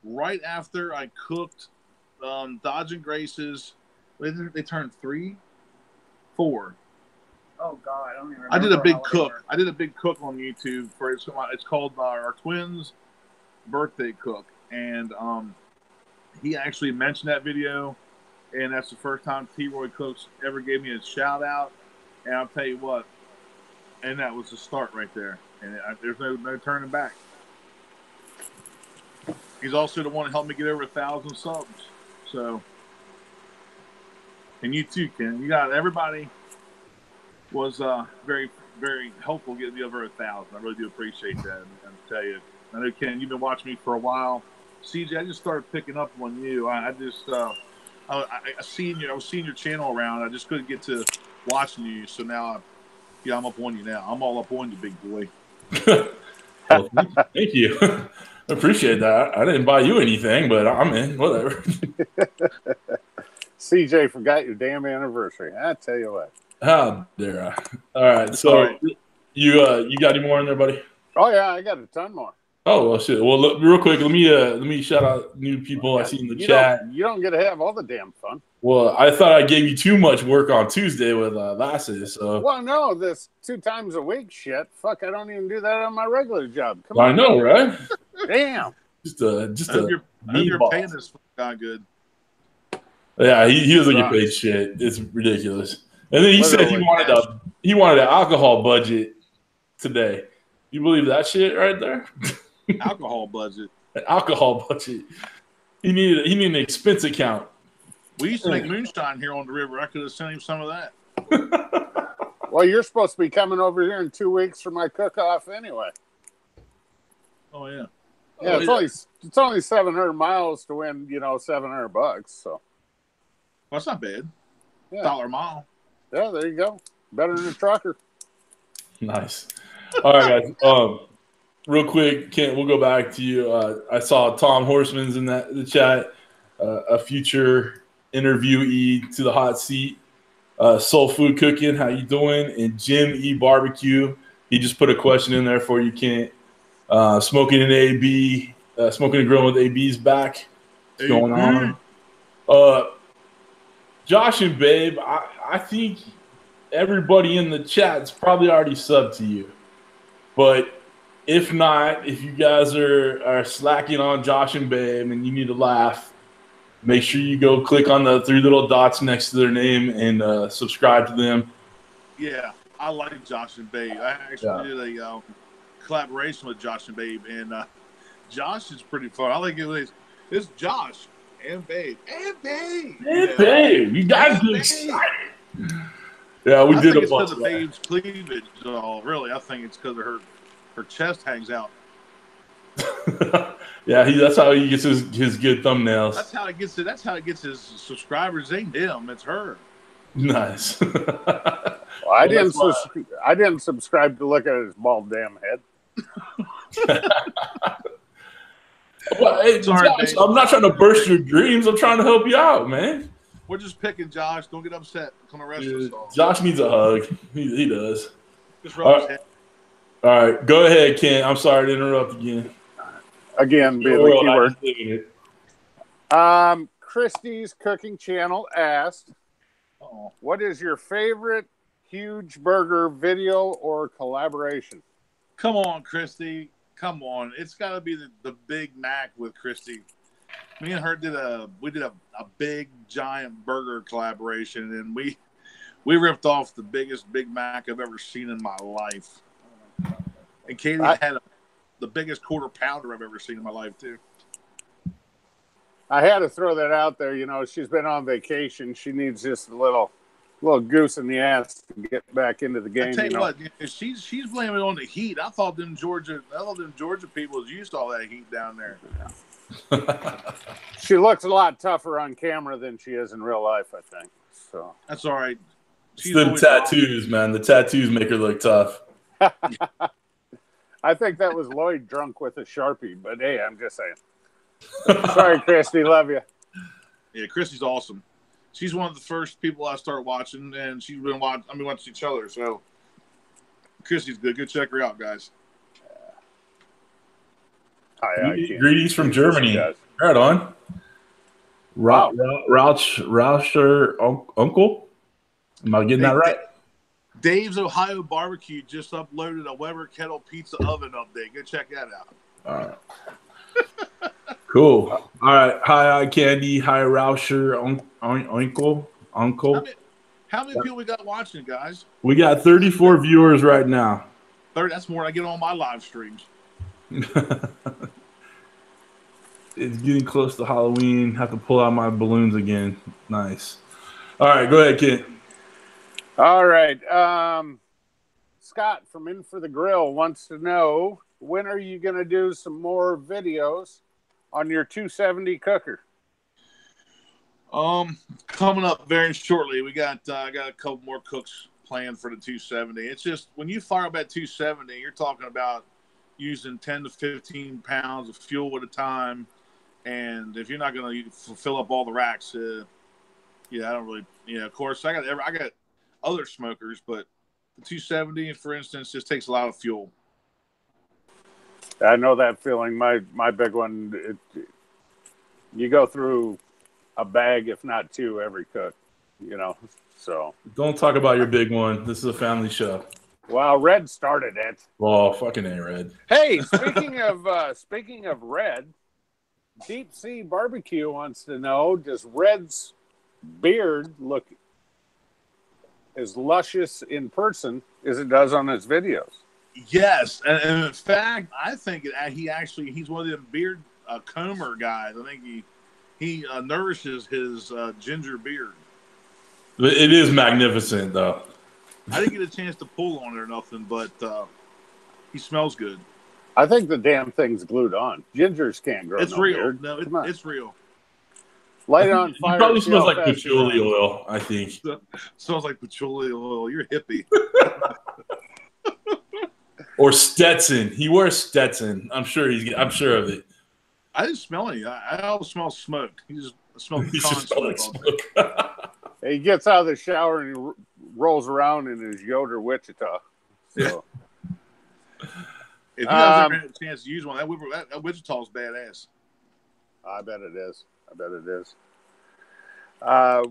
right after I cooked Dodge and Grace's. They turned 3, 4. Oh God, I don't even remember. I did a big cook. I did a big cook on YouTube for it's called our twins' birthday cook, and he actually mentioned that video, and that's the first time T. Roy Cooks ever gave me a shout out. And I'll tell you what, and that was the start right there, and there's no turning back. He's also the one that helped me get over 1,000 subs. So, and you too, Ken. You got everybody. Was very, very helpful getting me over 1,000. I really do appreciate that. And tell you, I know Ken, you've been watching me for a while. CJ, I just started picking up on you. I was seeing your channel around. I just couldn't get to watching you. So now, I'm up on you now. I'm all up on you, big boy. Well, thank you. I appreciate that. I didn't buy you anything, but I'm in. Whatever. CJ forgot your damn anniversary. I tell you what. How dare I? All right. So you got any more in there, buddy? Oh yeah, I got a ton more. Oh well, shit. Well, look, real quick, let me shout out new people I see in the chat. You don't get to have all the damn fun. Well, I thought I gave you too much work on Tuesday with Lasses. So. Well, no, this 2 times a week shit. Fuck, I don't even do that on my regular job. Come I on. know, right? Damn. just a you're paying this guy good. Yeah, he doesn't get paid shit. It's ridiculous. And then he said he wanted an alcohol budget today. You believe that shit right there? Alcohol budget. An alcohol budget. He needed an expense account. We used to make moonshine here on the river. I could have sent him some of that. Well, you're supposed to be coming over here in 2 weeks for my cook-off anyway. Oh, yeah. Yeah, it's only 700 miles to win, $700. So, well, that's not bad. yeah. $1 a mile. Yeah, there you go. Better than a trucker. Nice. All right, guys. Real quick, Kent, we'll go back to you. I saw Tom Horseman's in the chat, a future interviewee to the hot seat. Soul Food Cooking, how you doing? And Jim E Barbecue, he just put a question in there for you, Kent. Smoking and AB, smoking and grilling with AB's back. What's going on? Josh and Babe, I think everybody in the chat's probably already subbed to you. But if not, if you guys are slacking on Josh and Babe and you need to laugh, make sure you go click on the 3 little dots next to their name and subscribe to them. Yeah, I like Josh and Babe. I actually did a collaboration with Josh and Babe, and Josh is pretty fun. I like it's Josh and Babe. And Babe! And Babe! You guys get excited. Yeah, we did a bunch of that. I think it's because of Babe's cleavage, really. I think it's because of her chest hangs out. Yeah, that's how he gets his good thumbnails. That's how he gets his subscribers. Ain't him, it's her. Nice. Well, I didn't subscribe to look at his bald damn head. Well, hey, Josh, I'm not trying to burst your dreams. I'm trying to help you out, man. We're just picking Josh. Don't get upset. Come arrest us all. Josh needs a hug. He does. Just rub his head. All right, go ahead, Ken. I'm sorry to interrupt again. Again, be the keyword. Christie's Cooking Channel asked, what is your favorite huge burger video or collaboration? Come on, Christy. Come on. It's got to be the Big Mac with Christy. Me and her did a big giant burger collaboration, and we ripped off the biggest Big Mac I've ever seen in my life. And Katie had the biggest quarter pounder I've ever seen in my life too. I had to throw that out there. She's been on vacation. She needs just a little goose in the ass to get back into the game. I tell you what, she's blaming it on the heat. I thought them Georgia people was used to all that heat down there. She looks a lot tougher on camera than she is in real life, I think. So that's all right. She's them tattoos, man. The tattoos make her look tough. I think that was Lloyd drunk with a Sharpie, but hey, I'm just saying. Sorry, Christy. Love you. Yeah, Christy's awesome. She's one of the first people I start watching, and she's been watching each other. So Christy's good. Go check her out, guys. Greetings from Germany. Right on. Rauscher Uncle. Am I getting that right? Dave's Ohio Barbecue just uploaded a Weber Kettle Pizza Oven update. Go check that out. All right. Cool. All right. Hi, Candy. Hi, Rauscher Uncle. How many people we got watching, guys? We got 34 viewers right now. 30. That's more than I get on my live streams. It's getting close to Halloween. Have to pull out my balloons again. Nice. All right, go ahead, Kent. All right. Scott from In for the Grill wants to know, when are you going to do some more videos on your 270 cooker? Coming up very shortly. We got I got a couple more cooks planned for the 270. It's just when you fire up that 270, you're talking about using 10 to 15 pounds of fuel at a time, and if you're not going to fill up all the racks, I don't really. Yeah, of course I got other smokers, but the 270, for instance, just takes a lot of fuel. I know that feeling. My big one, you go through a bag, if not two, every cook, so. Don't talk about your big one. This is a family show. Well, Red started it. Oh, fucking A, Red. Hey, speaking of Red, Deep Sea Barbecue wants to know, does Red's beard look as luscious in person as it does on his videos? Yes, and in fact, I think he's one of them beard comber guys. I think he nourishes his ginger beard. It is magnificent, though. I didn't get a chance to pull on it or nothing, but he smells good. I think the damn thing's glued on. Gingers can't grow. It's no real. beard. No, it's real. Light it on fire. It probably see smells how like fast you patchouli run. oil, I think. Smells like patchouli oil. You're hippie. Or Stetson. He wears Stetson. I'm sure of it. I didn't smell any. I always smell smoke. He just smelled He con just smell like smoke. All day. smoke. He gets out of the shower and he rolls around in his Yoder Wichita. So. If you guys ever had a chance to use one, that Wichita's badass. I bet it is.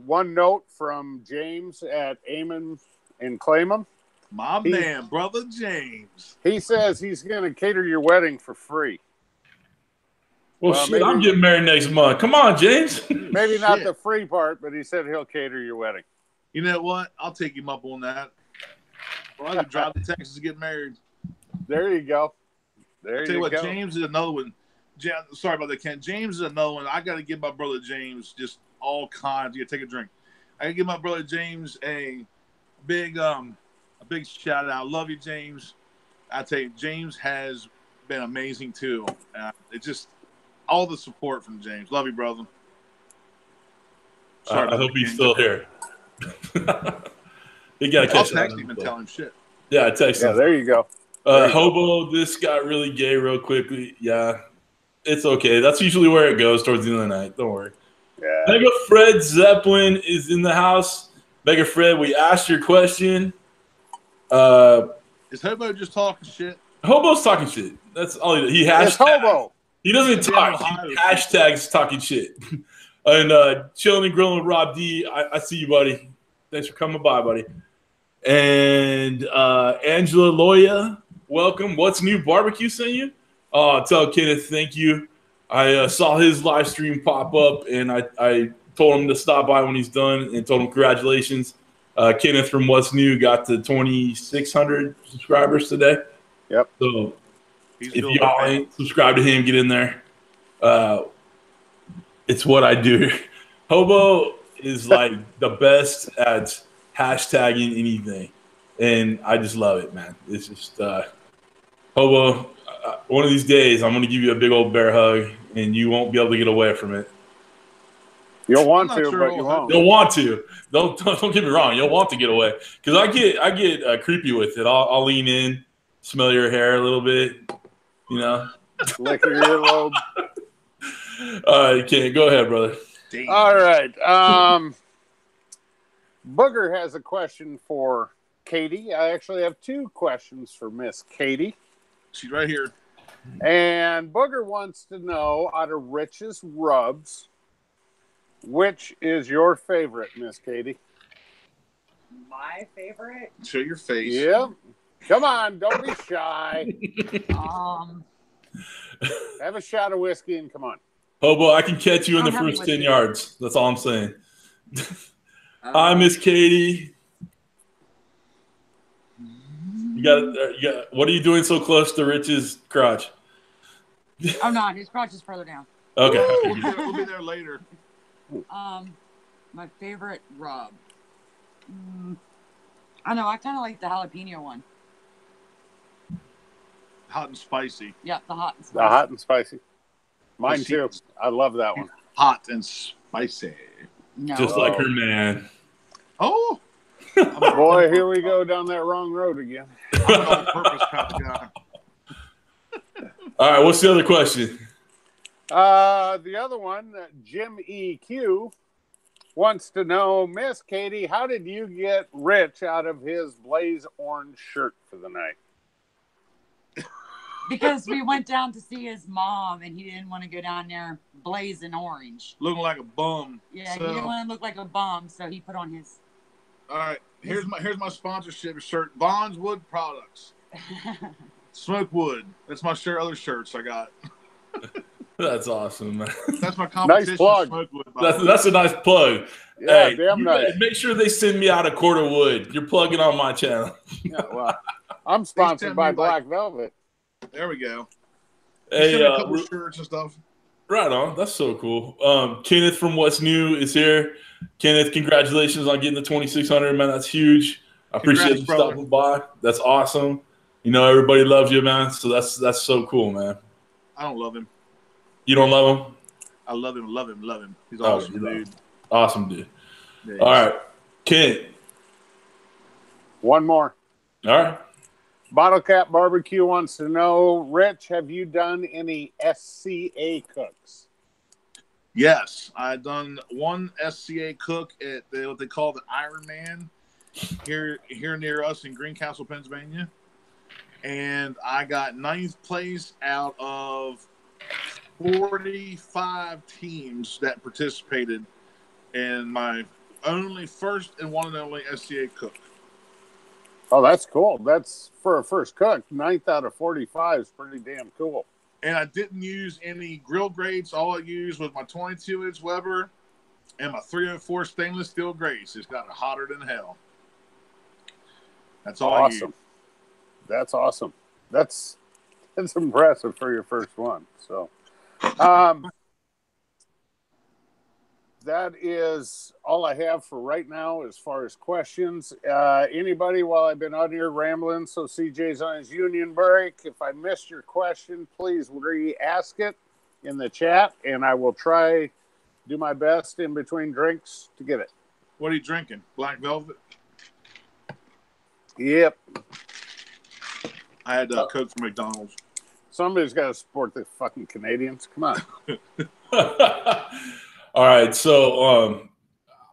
One note from James at Amon in Claymont. My man, brother James. He says he's going to cater your wedding for free. Well, shit, I'm getting married next month. Come on, James. Maybe not the free part, but he said he'll cater your wedding. You know what? I'll take him up on that. Well, I could drive to Texas to get married. There you go. I'll tell you what, James is another one. Sorry about that, Ken. James is another one. I got to give my brother James just all kinds. You got to take a drink. I got to give my brother James a big shout out. Love you, James. I tell you, James has been amazing too. It's just all the support from James. Love you, brother. Sorry, I hope he's still here. You got to catch I'll text him and tell him shit. Yeah, text him. Yeah, there you go. Hobo, this got really gay real quickly. Yeah, it's okay. That's usually where it goes towards the end of the night. Don't worry. Yeah. Mega Fred Zeppelin is in the house. Mega Fred, we asked your question. Is Hobo just talking shit? Hobo's talking shit. That's all he does. He hashtags. It's Hobo. He doesn't talk. He hashtags talking shit. And chilling and grilling with Rob D. I see you, buddy. Thanks for coming by, buddy. And Angela Loya, welcome. What's New Barbecue sent you? Tell Kenneth thank you. I saw his live stream pop up, and I told him to stop by when he's done and told him congratulations. Kenneth from What's New got to 2,600 subscribers today. Yep. So if y'all ain't subscribed to him, get in there. It's what I do. Hobo is like the best at hashtagging anything, and I just love it, man. It's just Hobo. One of these days, I'm gonna give you a big old bear hug, and you won't be able to get away from it. You'll want to, but you won't. You'll want to. Don't get me wrong. You'll want to get away because I get creepy with it. I'll lean in, smell your hair a little bit, you know. Lick your earlobe. You can't. Go ahead, brother. Damn. All right. Booger has a question for Katie. I actually have two questions for Miss Katie. She's right here. And Booger wants to know, out of Rich's rubs, which is your favorite, Miss Katie? My favorite? Show your face. Yeah. Come on, don't be shy. Have a shot of whiskey and come on. Hobo, I can catch you in the first 10 yards. That's all I'm saying. Hi, Miss Katie. You got. What are you doing so close to Rich's crotch? I'm not. His crotch is further down. Okay. We'll be there later. My favorite rub. I know. I kind of like the jalapeno one. Hot and spicy. Yeah, the hot and spicy. The hot and spicy. Mine too. I love that one. Hot and spicy. No. Just like her man. Oh. Boy, here we go down that wrong road again. I'm an all-purpose kind of guy. All right, what's the other question? The other one, Jim EQ, wants to know, Miss Katie, how did you get Rich out of his blaze orange shirt for the night? Because we went down to see his mom, and he didn't want to go down there blazing orange. Looking like a bum. Yeah, he didn't want to look like a bum, so he put on his... All right, here's my sponsorship shirt. Vaughn's Wood Products. Smoke Wood. That's my other shirts I got. That's awesome, man. That's my competition. Nice plug. Smoke Wood. That's a nice plug. Yeah, hey, damn nice. Make sure they send me out a quart of wood. You're plugging on my channel. Yeah, well, I'm sponsored by Black Velvet. There we go. Hey, a couple shirts and stuff. Right on. That's so cool. Kenneth from What's New is here. Kenneth, congratulations on getting the 2,600, man. That's huge. I appreciate you stopping by. That's awesome. You know, everybody loves you, man. So that's so cool, man. I don't love him. You don't love him? I love him, love him, love him. He's Oh, awesome, dude. Awesome, dude. Yeah, All right, Kent. One more. All right. Bottle Cap Barbecue wants to know, Rich, have you done any SCA cooks? Yes, I've done one SCA cook at what they call the Iron Man here near us in Greencastle, Pennsylvania. And I got 9th place out of 45 teams that participated in my first and only SCA cook. Oh, that's cool. That's for a first cook. 9th out of 45 is pretty damn cool. And I didn't use any grill grates. All I used was my 22-inch Weber and my 304 stainless steel grates. It's got it hotter than hell. That's all I used. That's awesome. That's impressive for your first one. So, that is all I have for right now as far as questions. Anybody, while I've been out here rambling, so CJ's on his union break, if I missed your question, please re-ask it in the chat, and I will try do my best in between drinks to get it. What are you drinking? Black Velvet? Yep. I had Coke from McDonald's. Somebody's got to support the fucking Canadians. Come on. All right, so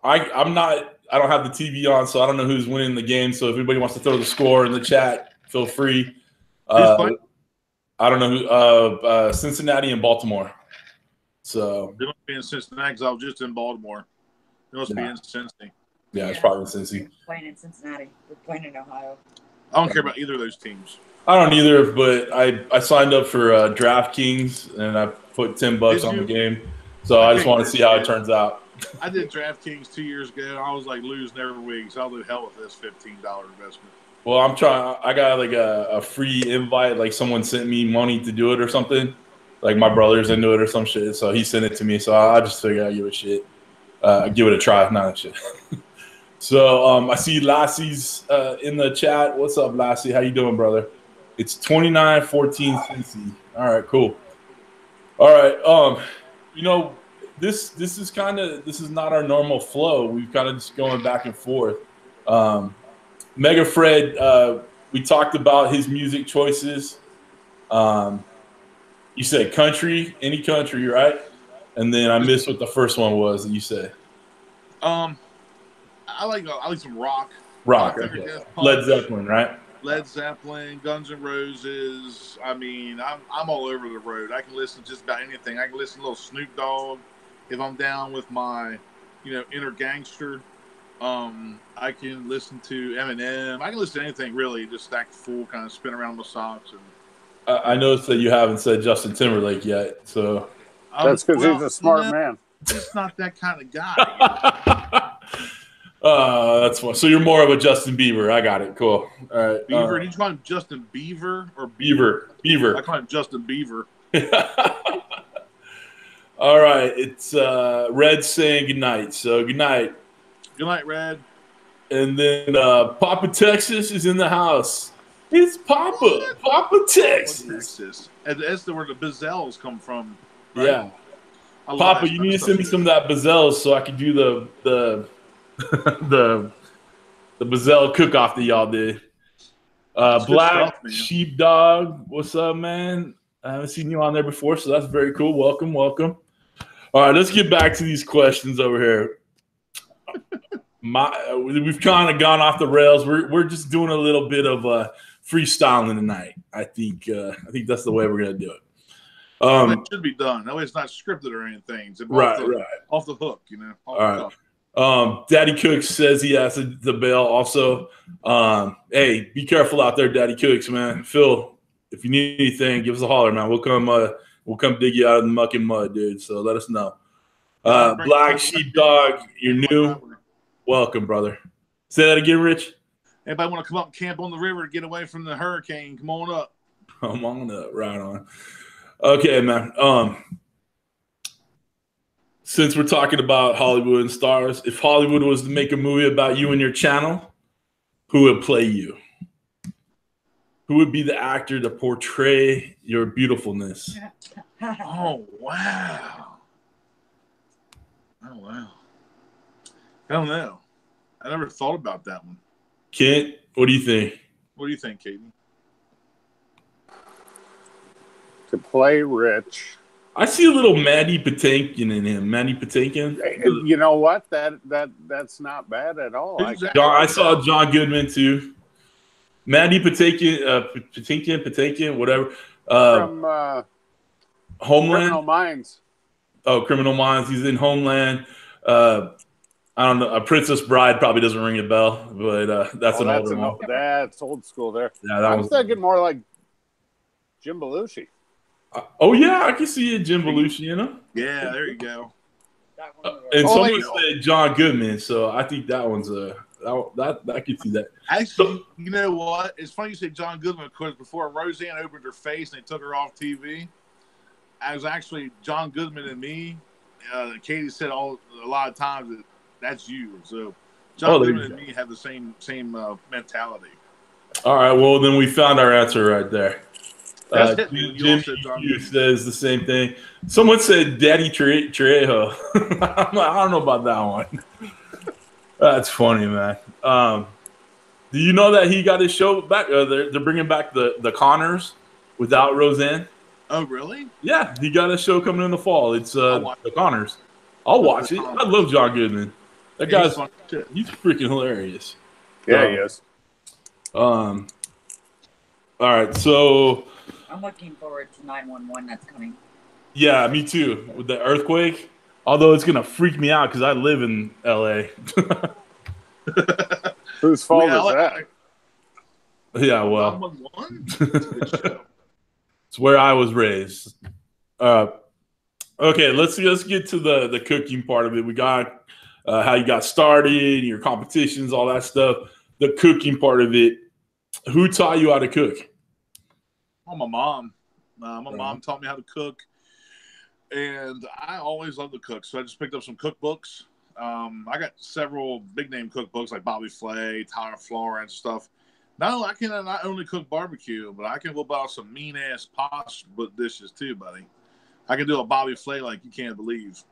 I don't have the TV on, so I don't know who's winning the game. So if anybody wants to throw the score in the chat, feel free. I don't know who Cincinnati and Baltimore. So they must be in Cincinnati because I was just in Baltimore. They must be in Cincinnati. Yeah, it's probably in Cincinnati. We're playing in Cincinnati. We're playing in Ohio. I don't care about either of those teams. I don't either, but I signed up for DraftKings and I put $10 on the game. So I just want to see how it turns out. I did DraftKings 2 years ago. I was like losing every week, so I'll do hell with this $15 investment. Well, I'm trying. I got like a free invite, like someone sent me money to do it or something. Like my brother's into it or some shit, so he sent it to me. So I just figured I'd give it give it a try. Not a shit. So I see Lassie's in the chat. What's up, Lassie? How you doing, brother? It's 29-14 Cincy. All right, cool. All right, you know, this is not our normal flow. We've kind of just going back and forth. Mega Fred, we talked about his music choices. You said country, any country, right? And then I missed what the first one was that you said. I like some rock. Rock. Okay. Led Zeppelin, right? Led Zeppelin, Guns N' Roses. I mean, I'm all over the road. I can listen to just about anything. I can listen to a little Snoop Dogg if I'm down with my, inner gangster. I can listen to Eminem. I can listen to anything really, just stacked full, kind of spin around my socks. And I noticed that you haven't said Justin Timberlake yet, so that's because he's a smart man. He's not that kind of guy. That's fun. So you're more of a Justin Bieber. I got it. Cool. All right. Beaver. Did you call him Justin Beaver or Beaver? Beaver. I call him Justin Beaver. All right. It's Red saying good night. So good night. Good night, Red. And then Papa Texas is in the house. It's Papa. Papa Texas. And that's where the Bazelles come from. Right? Yeah. Papa, you need to send me some of that Bazelles so I can do the Bazelle cook-off that y'all did. Black stuff, Sheepdog, what's up, man? I haven't seen you on there before, so that's very cool. Welcome, welcome. All right, let's get back to these questions over here. We've kind of gone off the rails. We're just doing a little bit of freestyling tonight. I think that's the way we're gonna do it. It should be done. That way it's not scripted or anything. It's right. Off the hook, All right. Daddy Cooks says he has the bail also. Hey, be careful out there, Daddy Cooks, man. Phil, if you need anything, give us a holler, man. We'll come dig you out of the muck and mud, dude. So let us know. Black Sheepdog, you're new. Welcome, brother. Say that again, Rich. Anybody want to come up and camp on the river to get away from the hurricane? Come on up. Come on up. Right on. Okay, man. Since we're talking about Hollywood and stars, if Hollywood was to make a movie about you and your channel, who would play you? Who would be the actor to portray your beautifulness? Oh wow! Oh wow! I don't know. I never thought about that one. Kent, what do you think? What do you think, Katie? To play Rich. I see a little Mandy Patinkin in him. Mandy Patinkin. You know what? That's not bad at all. I saw John Goodman too. Mandy Patinkin, whatever. From Homeland. Criminal Minds. Oh, Criminal Minds. He's in Homeland. I don't know. A Princess Bride probably doesn't ring a bell, but that's an older one. That's old school there. Yeah, I'm thinking more like Jim Belushi. Oh yeah, I can see it, Jim Belushi. You know. Yeah, there you go. And someone said John Goodman, so I think that one's that I can see that. Actually, you know what? It's funny you say John Goodman because before Roseanne opened her face and they took her off TV, I was actually John Goodman and me. Katie said a lot of times that that's you. So John Goodman and me have the same mentality. All right, well then we found our answer right there. Jim says the same thing. Someone said Daddy Trejo. I don't know about that one. That's funny, man. Do you know that he got his show back? They're bringing back the Connors without Roseanne. Oh, really? Yeah, he got a show coming in the fall. It's the Connors. I'll watch it. I love John Goodman. That guy's he's freaking hilarious. Yeah, he is. All right, so I'm looking forward to 911 that's coming. Yeah, me too. With the earthquake, although it's gonna freak me out because I live in LA. Whose fault is that? Yeah, well, it's where I was raised. Okay, let's get to the cooking part of it. We got how you got started, your competitions, all that stuff. The cooking part of it. Who taught you how to cook? Oh, my mom. My mom taught me how to cook, and I always loved to cook. So I just picked up some cookbooks. I got several big name cookbooks like Bobby Flay, Tyler Florence stuff. No, I can not only cook barbecue, but I can whip out some mean ass posh dishes too, buddy. I can do a Bobby Flay like you can't believe.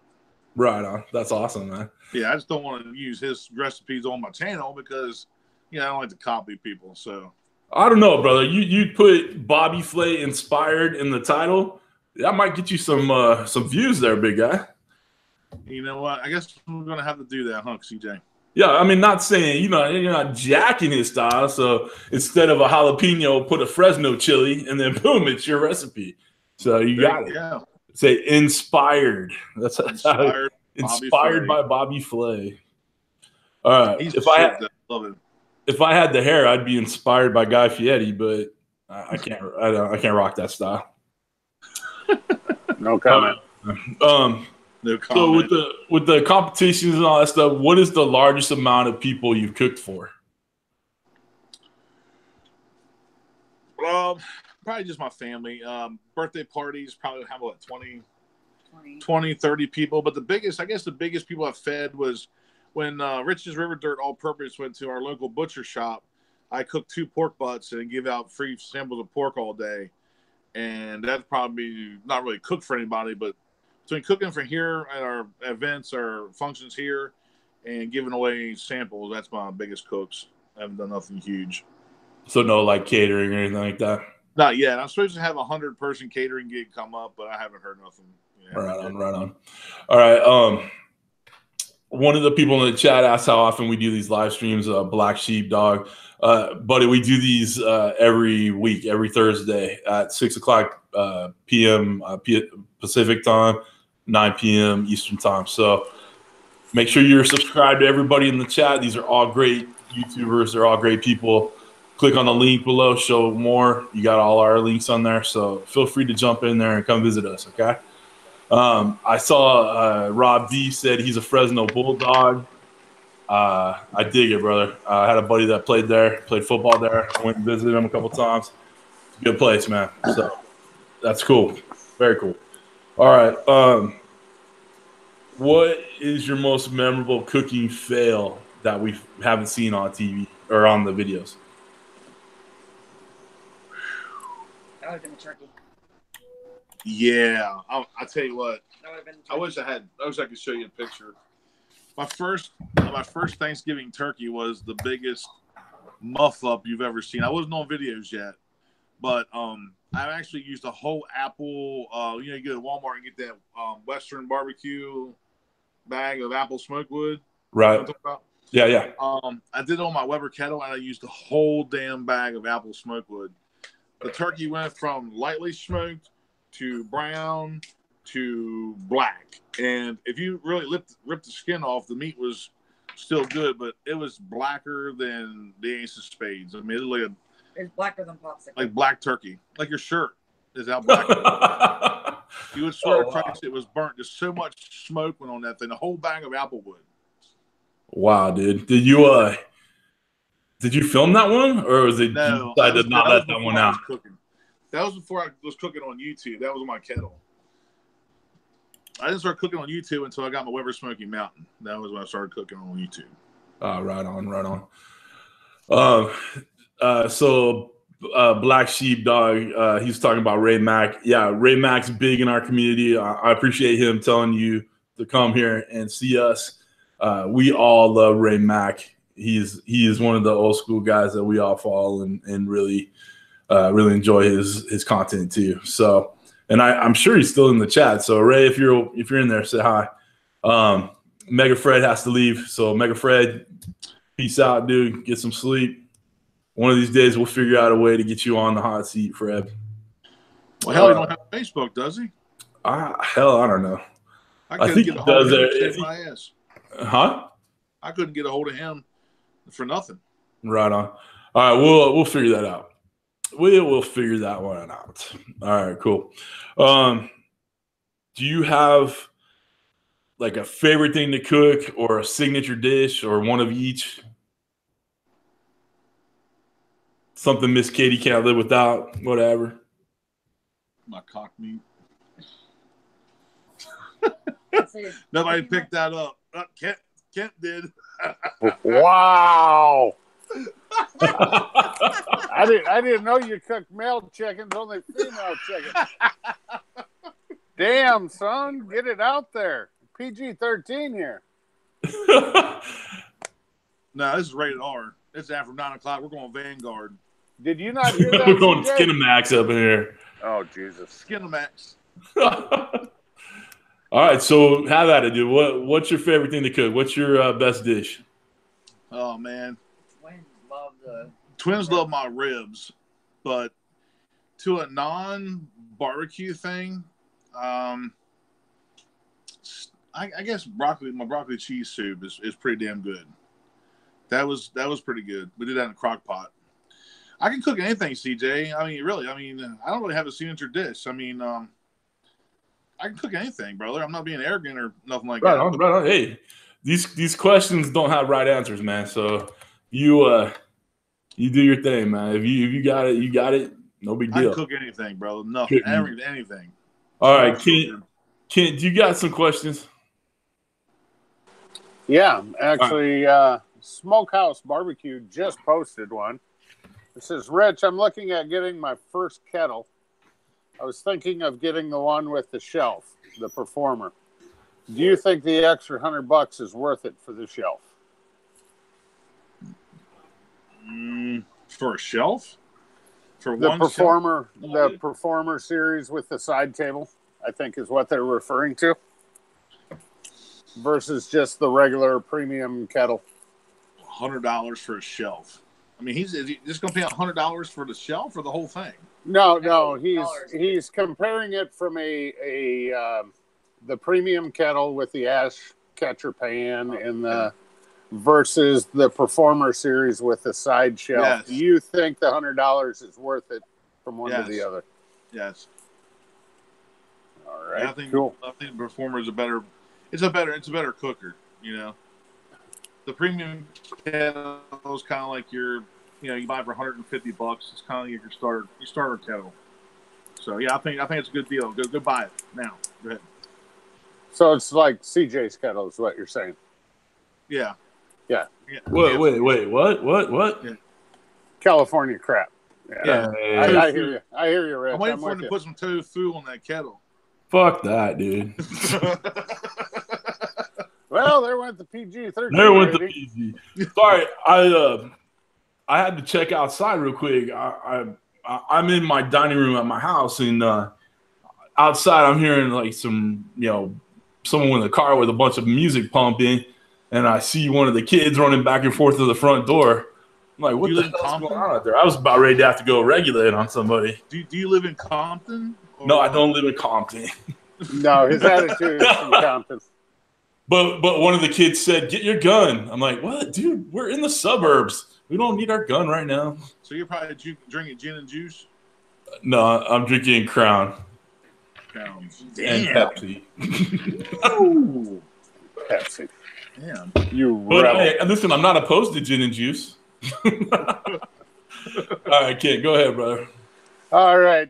Right on. That's awesome, man. Yeah, I just don't want to use his recipes on my channel because I don't like to copy people. So I don't know, brother. You put Bobby Flay inspired in the title. That might get you some views there, big guy. You know what? I guess we're gonna have to do that, huh, CJ? Yeah, I mean, not saying you're not jacking his style. So instead of a jalapeno, put a Fresno chili, and then boom, it's your recipe. So you got it. Yeah. Say inspired. That's inspired by Bobby Flay. All right. If I had the hair, I'd be inspired by Guy Fieri, but I can't. I can't rock that style. No comment. No comment. So with the competitions and all that stuff, what is the largest amount of people you've cooked for? Probably just my family. Birthday parties probably have 20, 30 people. But the biggest people I've fed was when Rich's River Dirt All Purpose went to our local butcher shop. I cooked 2 pork butts and give out free samples of pork all day. And that's probably not really cooked for anybody, but between cooking for here at our events or functions here and giving away samples, that's my biggest cooks. I haven't done nothing huge. So no like catering or anything like that? Not yet. I'm supposed to have 100-person catering gig come up, but I haven't heard nothing. Right on. All right. One of the people in the chat asked how often we do these live streams. Black Sheepdog, buddy, we do these every week, every Thursday at 6:00 p.m. Pacific time, 9 p.m. Eastern time. So make sure you're subscribed to everybody in the chat. These are all great YouTubers. They're all great people. Click on the link below, show more. You got all our links on there. So feel free to jump in there and come visit us, okay? I saw Rob D said he's a Fresno Bulldog. I dig it, brother. I had a buddy that played football there. I went and visited him a couple times. It's a good place, man. So that's cool. Very cool. All right. What is your most memorable cooking fail that we haven't seen on TV or on the videos? That would have been the turkey. Yeah, I tell you what. That would have been the turkey. I wish I could show you a picture. My first Thanksgiving turkey was the biggest muff up you've ever seen. I wasn't on videos yet, but I actually used a whole apple. You know, you go to Walmart and get that Western barbecue bag of apple smoke wood. Right. You know what I'm talking about? Yeah, yeah. I did it on my Weber kettle, and I used the whole damn bag of apple smoke wood. The turkey went from lightly smoked to brown to black, and if you really ripped the skin off, the meat was still good, but it was blacker than the ace of spades. I mean, it's blacker than popsicle. Like black turkey, like your shirt is how black. You would swear to Christ it was burnt. Just so much smoke went on that thing. A whole bag of apple wood. Wow, dude! Did you film that one, or was it no? I did not let that one out. That was before I was cooking on YouTube. That was on my kettle. I didn't start cooking on YouTube until I got my Weber Smoky Mountain. That was when I started cooking on YouTube. Right on. So Black Sheepdog, he's talking about Ray Mack. Yeah, Ray Mack's big in our community. I appreciate him telling you to come here and see us. We all love Ray Mack. He is one of the old school guys that we all follow and really enjoy his content too. So, and I'm sure he's still in the chat. So Ray, if you're in there, say hi. Mega Fred has to leave. So Mega Fred, peace out, dude. Get some sleep. One of these days we'll figure out a way to get you on the hot seat, Fred. Well, hell, he don't have Facebook, does he? Hell, I don't know. I think he does it. Huh? I couldn't get a hold of him for nothing. Right on. All right, we'll figure that out. We will figure that one out. All right, cool. Do you have like a favorite thing to cook or a signature dish or one of each? Something Miss Katie can't live without, whatever. My cock meat. Nobody picked that up. Kent did. Wow. I didn't know you cooked male chickens, only female chickens. Damn, son, get it out there. PG-13 here. No, this is rated R. It's after 9 o'clock. We're going Vanguard. Did you not hear that? We're going Skinamax up in here. Oh, Jesus. Skinamax. All right, so have at it, dude. What's your favorite thing to cook? What's your best dish? Oh, man. Twins love my ribs, but to a non-barbecue thing, I guess my broccoli cheese soup is pretty damn good. That was pretty good. We did that in a crock pot. I can cook anything, CJ. I mean, really. I mean, I don't really have a signature dish. I mean, I can cook anything, brother. I'm not being arrogant or nothing like that. Right on. Hey, these questions don't have right answers, man. So you do your thing, man. If you got it, you got it. No big deal. I can cook anything, bro. Nothing. Anything. All right, Kent, do you got some questions? Yeah, actually, Smokehouse Barbecue just posted one. It says, Rich, I'm looking at getting my first kettle. I was thinking of getting the one with the shelf, the Performer. Do you think the extra $100 is worth it for the shelf? For a shelf? For the one Performer, shelf? the Performer series with the side table, I think is what they're referring to, versus just the regular premium kettle. $100 for a shelf. I mean, is he just going to pay $100 for the shelf or the whole thing? No. He's comparing it from the premium kettle with the ash catcher pan and the versus the Performer series with the side shelf. Yes. Do you think the $100 is worth it from one to the other? Yes. All right. I think cool. I think the Performer is a better cooker. You know, the premium kettle is kind of like you buy for $150. It's kind of like your starter kettle. So yeah, I think it's a good deal. Go buy it now. Go ahead. So it's like CJ's kettle is what you're saying. Yeah. Wait, what? Yeah. California crap. Yeah. I hear you. I hear you, Rich. I'm waiting for him to put some tofu on that kettle. Fuck that, dude. Well, there went the PG-13. There went the PG. Sorry, I had to check outside real quick. I'm in my dining room at my house, and outside I'm hearing like some, someone in the car with a bunch of music pumping, and I see one of the kids running back and forth to the front door. I'm like, what the hell's going on out there? I was about ready to have to go regulate on somebody. Do you live in Compton? No, I don't live in Compton. No, his attitude is from Compton. But one of the kids said, "Get your gun." I'm like, "What, dude? We're in the suburbs. We don't need our gun right now." So you're probably drinking gin and juice? No, I'm drinking Crown. Crowns. And Pepsi. Oh, Pepsi. Damn. You But rebel. hey, listen, I'm not opposed to gin and juice. All right, kid, go ahead, brother. All right.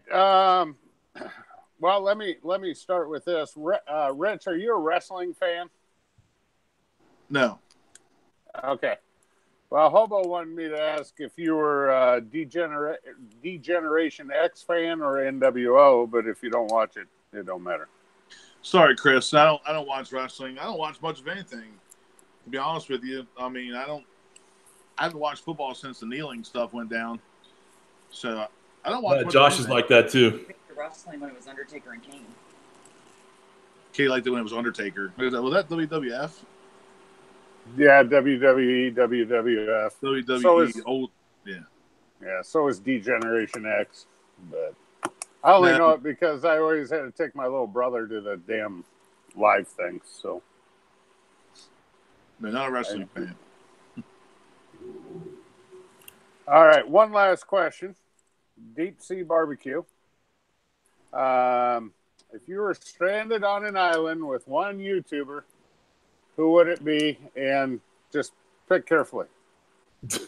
Well, let me start with this. Rich, are you a wrestling fan? No. Okay. Well, Hobo wanted me to ask if you were a Degeneration X fan or NWO, but if you don't watch it, it don't matter. Sorry, Kris. I don't watch wrestling. I don't watch much of anything. To be honest with you, I mean, I haven't watched football since the kneeling stuff went down. So I don't watch. Josh is like that too. Wrestling when it was Undertaker and Kane. Kate liked it when it was Undertaker. Was that WWF? Yeah, WWE, WWF. WWE, So is, old. Yeah. Yeah, so is Degeneration X. But I only know it because I always had to take my little brother to the damn live things. So. No, not a wrestling fan. All right, one last question. Deep Sea Barbecue. If you were stranded on an island with one YouTuber, who would it be? And just pick carefully. It's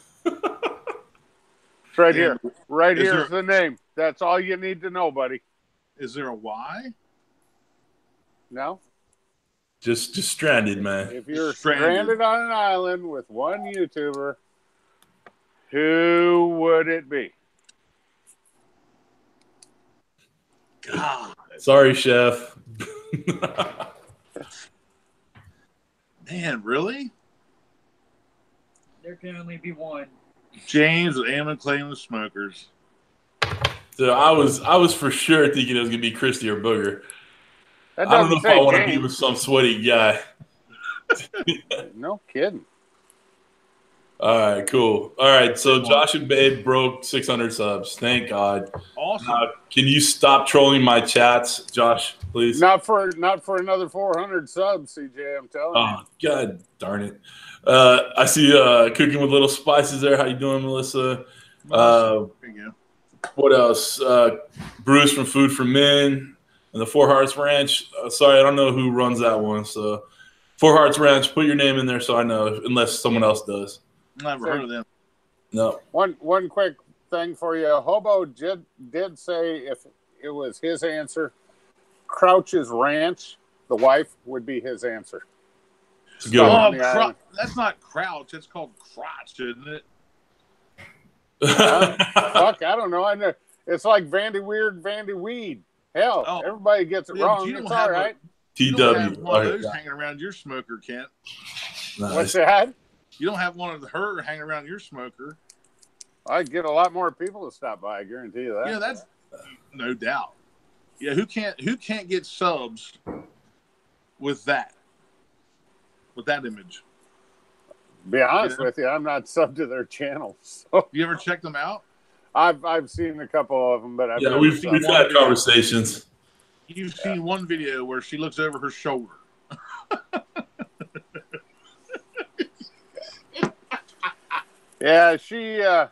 right here. Right here's the name. That's all you need to know, buddy. Is there a Y? No? Just stranded, man. If you're stranded on an island with one YouTuber, who would it be? God. Sorry, chef. Man, really? There can only be one. James with Ammon Claim the Smokers. So I was for sure thinking it was gonna be Christy or Booger. I don't know if I want to be with some sweaty guy. No kidding. All right, cool. All right, so Josh and Babe broke 600 subs. Thank God. Awesome. Can you stop trolling my chats, Josh, please? Not for another 400 subs, CJ. I'm telling you. Oh, God darn it. I see Cooking with Little Spices there. How you doing, Melissa? What else? Bruce from Food for Men and the Four Hearts Ranch. Sorry, I don't know who runs that one. So Four Hearts Ranch, put your name in there so I know, unless someone else does. Never heard of them. No. One quick thing for you. Hobo did say if it was his answer, Crouch's Ranch, the wife, would be his answer. That's not Crouch. It's called Crotch, isn't it? Fuck, I don't know. I know it's like Vandy Weird, Vandy Weed. Hell, everybody gets it wrong. It's all right. You don't have one of those hanging around your smoker, Kent. Nice. What's that? You don't have one of her hanging around your smoker. I get a lot more people to stop by. I guarantee you that. Yeah, that's no doubt. Yeah, who can't get subs with that image? Be honest with you, I'm not subbed to their channel. So. You ever checked them out? I've seen a couple of them, but we've had conversations. You've seen one video where she looks over her shoulder. Yeah, yeah.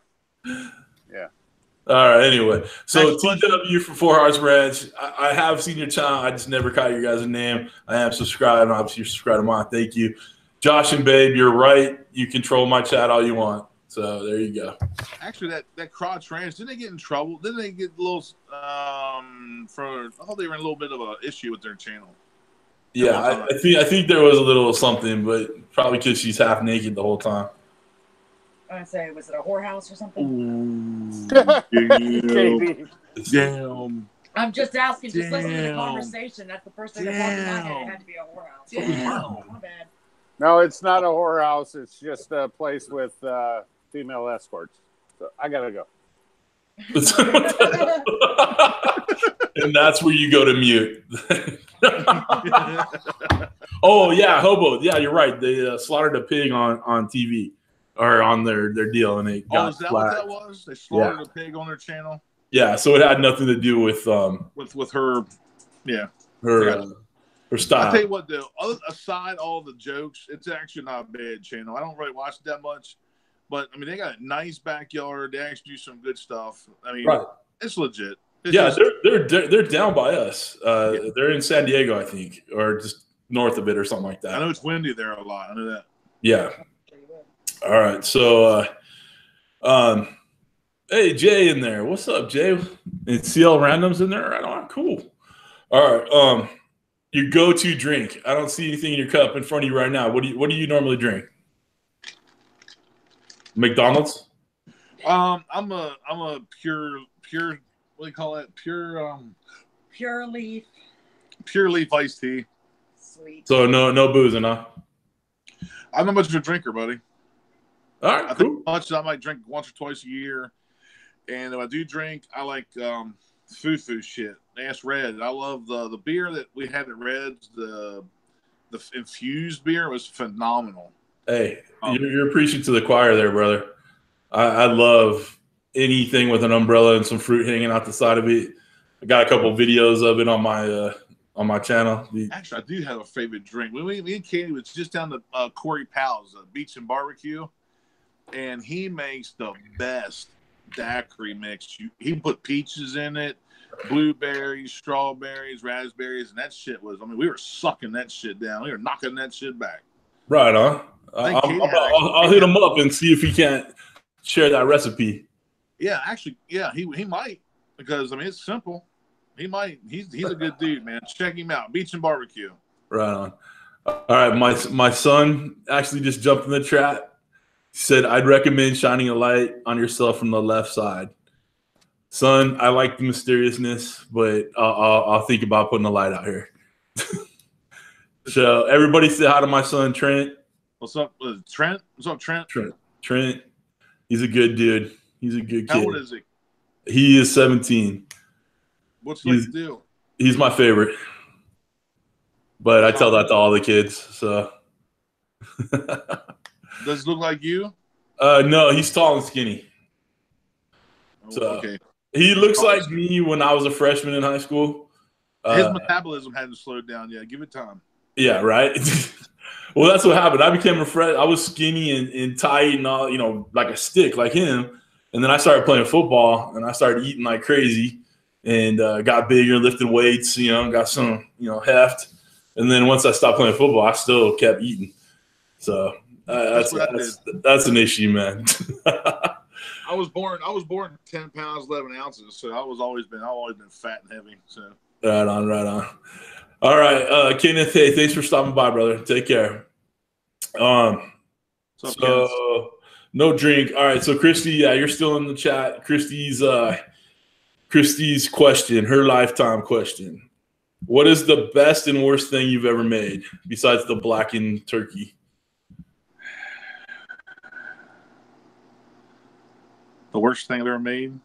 All right, anyway. So TW for Four Hearts Ranch. I have seen your channel. I just never caught your guys' name. I am subscribed. Obviously, you're subscribed to mine. Thank you. Josh and Babe, you're right. You control my chat all you want. So there you go. Actually, that Crotch Ranch, didn't they get in trouble? Didn't they get a little I thought they were in a little bit of an issue with their channel. Yeah, I think there was a little something, but probably because she's half naked the whole time. I would say, was it a whorehouse or something? Katie. Damn. I'm just asking, just listening to the Damn. conversation. That's the first thing that popped in my head. It had to be a whorehouse. Damn. My bad. No, it's not a whorehouse. It's just a place with female escorts. So I gotta go. And that's where you go to mute. Oh yeah, Hobo. Yeah, you're right. They slaughtered a pig on TV or on their deal, and it got is that flagged. what that was? They slaughtered a pig on their channel. Yeah, so it had nothing to do with her. Yeah, her style. I tell you what, though, aside all the jokes, it's actually not a bad channel. I don't really watch it that much, but I mean, they got a nice backyard. They actually do some good stuff. I mean, it's legit. They're down by us. They're in San Diego, I think, or just north of it, or something like that. I know it's windy there a lot. I know that. Yeah. All right. So, hey, Jay in there. What's up, Jay? And CL Random's in there. Right on. Cool. All right. Your go-to drink. I don't see anything in your cup in front of you right now. What do you normally drink? McDonald's? I'm a pure. What do you call it? Pure leaf iced tea. Sweet. So no boozing, huh? I'm not much of a drinker, buddy. All right, cool. I might drink once or twice a year, and if I do drink, I like foo shit. Ask Red. I love the beer that we had at Red's. The infused beer was phenomenal. Hey, you're preaching to the choir there, brother. I love anything with an umbrella and some fruit hanging out the side of it. I got a couple videos of it on my channel. Actually, I do have a favorite drink. Me and Katie was just down to Corey Powell's Beach and Barbecue, and he makes the best daiquiri mix. He put peaches in it, blueberries, strawberries, raspberries, and that shit was. I mean, we were sucking that shit down. We were knocking that shit back. Right on. I'll hit him up and see if he can't share that recipe. Yeah, actually, yeah, he might, because I mean it's simple. He might. He's a good dude, man. Check him out. Beach and Barbecue. Right on. All right, my son actually just jumped in the chat. He said, "I'd recommend shining a light on yourself from the left side." Son, I like the mysteriousness, but I'll think about putting a light out here. So everybody say hi to my son Trent. What's up, Trent? What's up, Trent? Trent. He's a good dude. He's a good kid. How old is he? He is 17. What's he like to do? He's my favorite. But I tell that to all the kids. So does he look like you? No, he's tall and skinny. So okay. He looks like me when I was a freshman in high school. His metabolism hadn't slowed down yet. Give it time. Yeah, right. Well, that's what happened. I became a friend. I was skinny and tight and all, like a stick, like him. And then I started playing football, and I started eating like crazy, and got bigger, lifted weights, got some, heft. And then once I stopped playing football, I still kept eating. So that's an issue, man. I was born 10 pounds 11 ounces, so I've always been fat and heavy. So right on. All right, Kenneth. Hey, thanks for stopping by, brother. Take care. So no drink. All right. So Christy, yeah, you're still in the chat. Christy's question, her lifetime question. What is the best and worst thing you've ever made besides the blackened turkey? The worst thing I've ever made?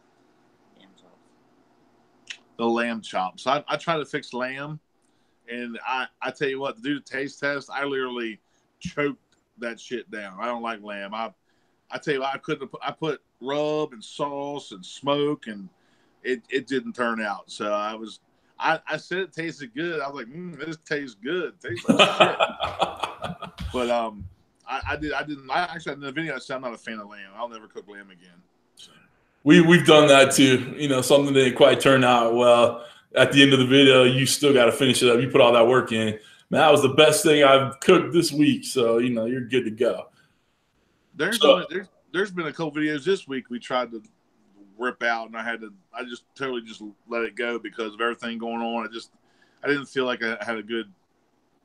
The lamb chops. I try to fix lamb, and I tell you what, to do the taste test, I literally choked that shit down. I don't like lamb. I tell you what, I put rub and sauce and smoke, and it didn't turn out. So I said it tasted good. I was like, this tastes good. It tastes like shit. But I didn't. In the video I said I'm not a fan of lamb. I'll never cook lamb again. So. We've done that too. Something didn't quite turn out well. At the end of the video, you still got to finish it up. You put all that work in. Man, that was the best thing I've cooked this week. So you're good to go. There's been a couple videos this week we tried to rip out, and I just totally let it go because of everything going on. I didn't feel like I had a good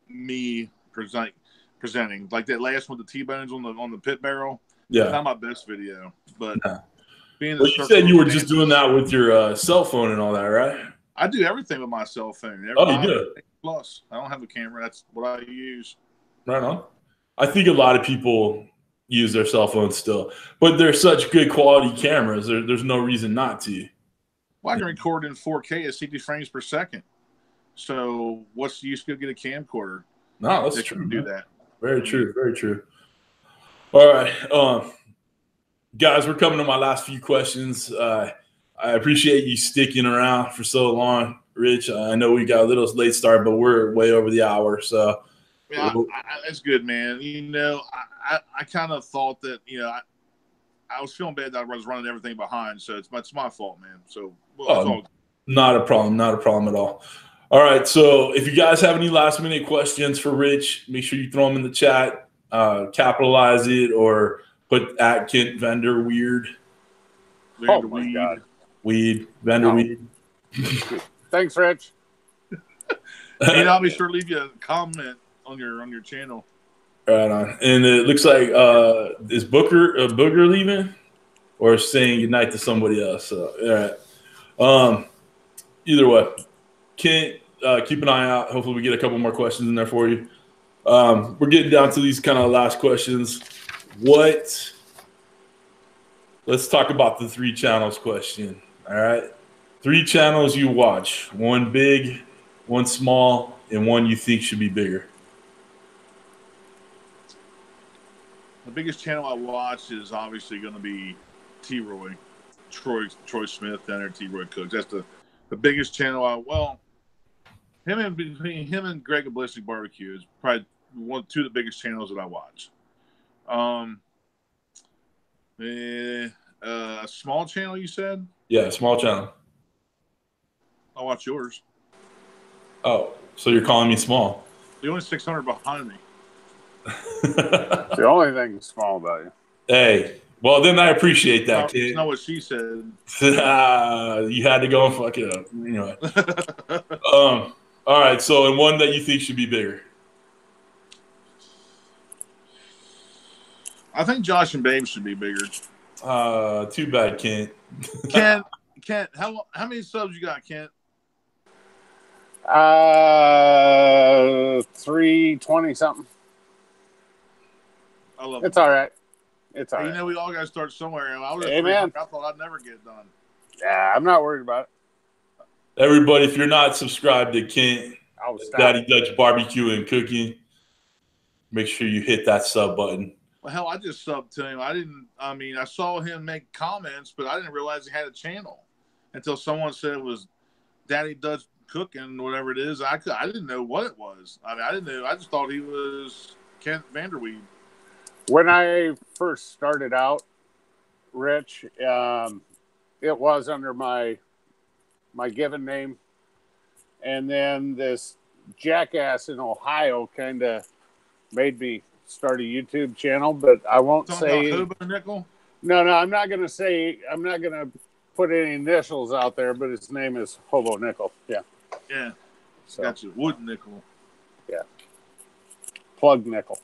me presenting. Like that last one with the T-bones on the pit barrel. Yeah, not my best video, but Being in Well, the you circle said of you were just dancers. doing that with your cell phone and all that, right? I do everything with my cell phone. Oh, you do? Plus, I don't have a camera. That's what I use. Right on. I think a lot of people use their cell phones still, but they're such good quality cameras. There's no reason not to. Well, I can record in 4K at 60 frames per second. So what's the use to go get a camcorder? No, that's true. Do that. Very true. Very true. All right, guys, we're coming to my last few questions. I appreciate you sticking around for so long, Rich. I know we got a little late start, but we're way over the hour. So yeah, that's good, man. You know, I kind of thought that, you know, I was feeling bad that I was running everything behind, so it's my fault, man. So not a problem, not a problem at all. All right, so if you guys have any last minute questions for Rich, make sure you throw them in the chat, capitalize it, or put at Kent Vendor Weird. Oh my God. Weed, Vendor Weed. Thanks, Rich. And I'll be sure to leave you a comment on your channel. Right on. And it looks like is Booger leaving or saying goodnight to somebody else? So all right. Either way, Kent, keep an eye out. Hopefully we get a couple more questions in there for you. We're getting down to these kind of last questions. Let's talk about the 3 channels question. All right. 3 channels you watch, 1 big, 1 small, and 1 you think should be bigger. The biggest channel I watch is obviously going to be T-Roy, Troy Smith down there, T-Roy Cooks. That's the biggest channel. Between him and Greg of Ballistic Barbecue is probably 2 of the biggest channels that I watch. A small channel, you said? Yeah, small channel. I watch yours. Oh, so you're calling me small? The only 600 behind me. The only thing small about you. Hey, well then I appreciate that, kid. That's not what she said. You had to go and fuck it up. Anyway. All right. So, and 1 that you think should be bigger. I think Josh and Babe should be bigger. Too bad, Kent. Kent, how many subs you got, Kent? 320 something. I love it's all right. It's all right. You know, we all got to start somewhere. And Amen. I thought I'd never get it done. Yeah, I'm not worried about it. Everybody, if you're not subscribed to Kent, Daddy stop. Dutch Barbecue and Cooking, make sure you hit that sub button. Well, hell, I just subbed to him. I saw him make comments, but I didn't realize he had a channel until someone said it was Daddy Dutch Cooking, whatever it is. I didn't know what it was. I mean, I didn't know. I just thought he was Kent Vanderweed. When I first started out, Rich, it was under my given name. And then this jackass in Ohio kind of made me start a YouTube channel, but I won't say Hobo Nichol? No, I'm not going to put any initials out there, but his name is Hobo Nichol. Yeah. Yeah. So, gotcha. Wood Nickel. Yeah. Plug Nickel.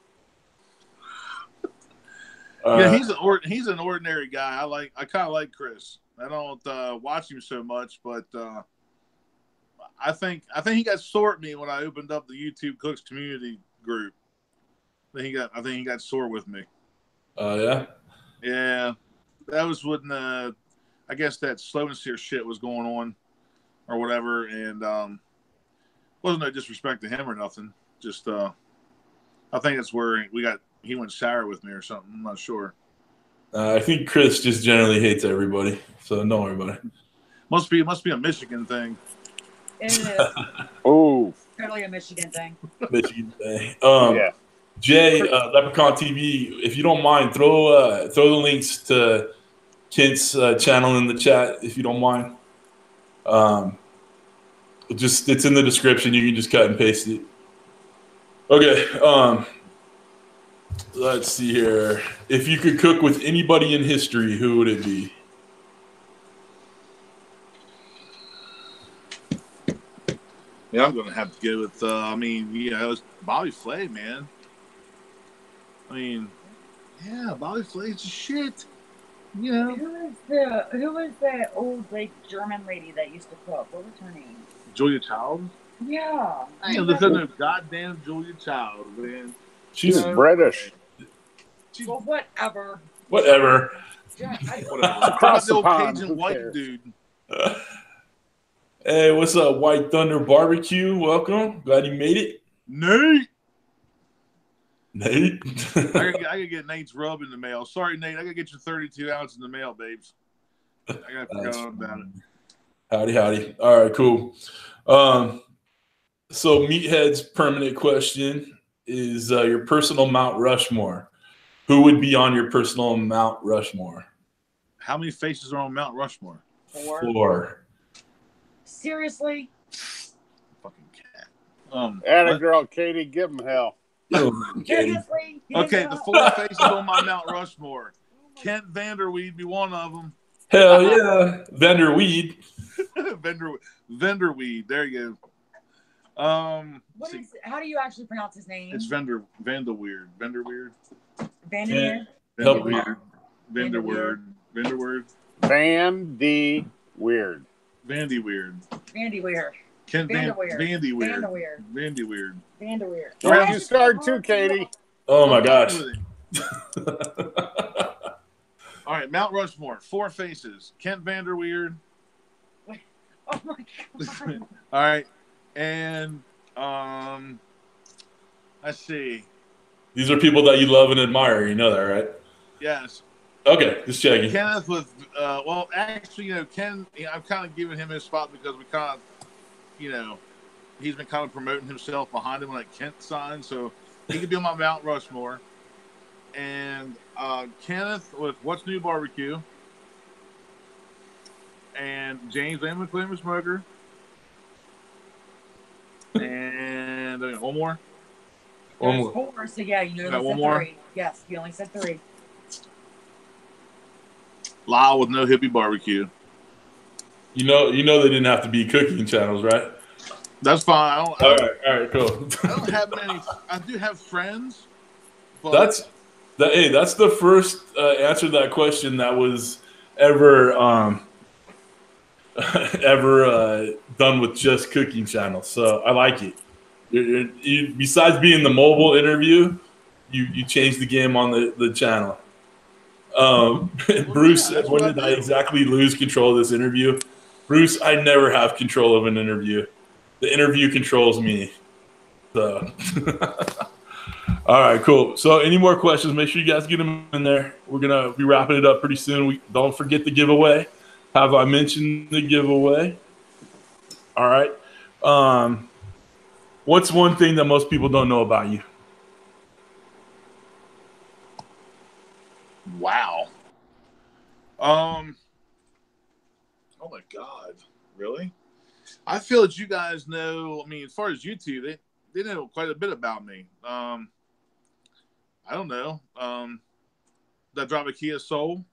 Yeah, he's an ordinary guy. I kind of like Kris. I don't watch him so much, but I think he got sore at me when I opened up the YouTube Cooks community group. I think he got sore with me. Oh yeah. Yeah, that was when I guess that slow and steer shit was going on, or whatever, and wasn't no disrespect to him or nothing. Just I think that's where he went sour with me or something. I'm not sure. I think Kris just generally hates everybody, so don't worry about it. Must be a Michigan thing. It is. Oh, Totally a Michigan thing. Michigan thing. yeah. Jay, LeprakonTV, if you don't mind, throw the links to Kent's channel in the chat, if you don't mind. It's in the description. You can just cut and paste it. Okay. Let's see here. If you could cook with anybody in history, who would it be? Yeah, I'm going to have to go with, it's Bobby Flay, man. I mean, yeah, Bobby Flay's the shit. you know. Who was the old like German lady that used to cook? What was her name? Julia Child. Yeah. I ain't listen to goddamn Julia Child, man. She's British. Well, whatever. Whatever. Across the old pond, Cajun who white cares? dude. Hey, what's up, White Thunder BBQ? Welcome. Glad you made it. Nate. Nate. I gotta get Nate's rub in the mail. Sorry, Nate. I gotta get your 32 ounce in the mail, babes. I gotta forget all about it. Howdy. All right, cool. So Meathead's permanent question is your personal Mount Rushmore. Who would be on your personal Mount Rushmore? How many faces are on Mount Rushmore? 4. Seriously? Fucking cat. Atta girl, Katie, give him hell. Seriously? Okay, the 4 faces on my Mount Rushmore. Kent Vanderweed be one of them. Hell yeah, Vanderweed. Vanderweed. There you go. How do you actually pronounce his name? It's Vanderweerd. Vanderweerd. Vanderweerd? Vanderweerd. Vandy Weird. Vandy Weird. Kent Vandy Weird. Where'd you start too, Katie? Oh my gosh. All right, Mount Rushmore. 4 faces. Kent Vanderweerd. Oh my god. All right, and let's see. These are people that you love and admire. You know that, right? Yes. Okay, just checking. Kenneth with, well, actually, Ken, I've kind of given him his spot because we kind of, he's been kind of promoting himself behind him like Kent signed, so he could be on my Mount Rushmore. And Kenneth with What's New Barbecue. And James Van McClain Smoker. And one more. There's 4, so yeah, you only said 3. Yes, you only said 3. Lyle with No Hippie Barbecue. You know they didn't have to be cooking channels, right? That's fine. All right, cool. I don't have many. I do have friends. But That's the first answer to that question that was ever done with just cooking channels. So I like it. You besides being the mobile interview, you changed the game on the channel. Bruce, when did I exactly lose control of this interview? Bruce, I never have control of an interview. The interview controls me. So, all right, cool. So, any more questions? Make sure you guys get them in there. We're gonna be wrapping it up pretty soon. Don't forget the giveaway. Have I mentioned the giveaway? All right. What's one thing that most people don't know about you? Wow. Oh my God. Really? I feel that you guys know, I mean, as far as you two, they know quite a bit about me. I don't know. Did I drive a Kia Soul?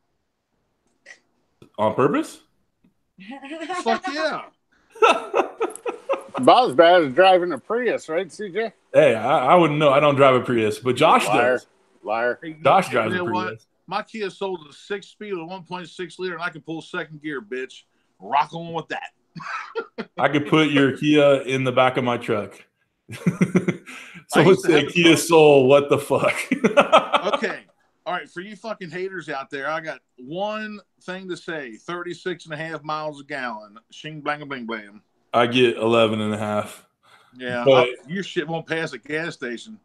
On purpose? Fuck yeah. About as bad as driving a Prius, right, CJ? Hey, I wouldn't know. I don't drive a Prius, but Josh does. Liar. Josh drives a Prius. What? My Kia Soul is a 6-speed with a 1.6 liter, and I can pull second gear, bitch. Rock on with that. I could put your Kia in the back of my truck. Someone say Kia Soul, what the fuck? Okay. All right. For you fucking haters out there, I got one thing to say. 36.5 miles a gallon. Shing, bang, bang, bang. I get 11.5. Yeah. But your shit won't pass a gas station.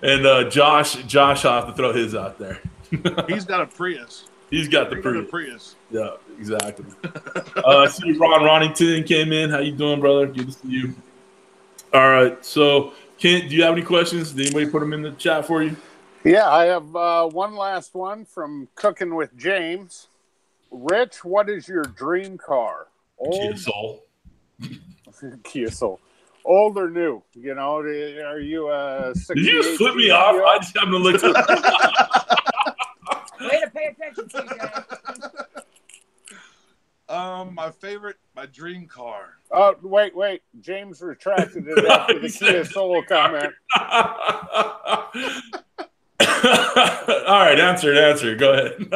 And Josh will have to throw his out there. He's got a Prius. He's got the Prius. Yeah, exactly. I see Ron Ronington came in. How you doing, brother? Good to see you. All right. So, Kent, do you have any questions? Did anybody put them in the chat for you? Yeah, I have one last one from Cooking with James. Rich, what is your dream car? Kia Soul. Kia Soul. Old or new? You know, are you a 68? Did you just flip me off? I just happened to look to Way to pay attention, CJ. My dream car. Oh, wait. James retracted it after the Kia Soul comment. All right, answer. Go ahead.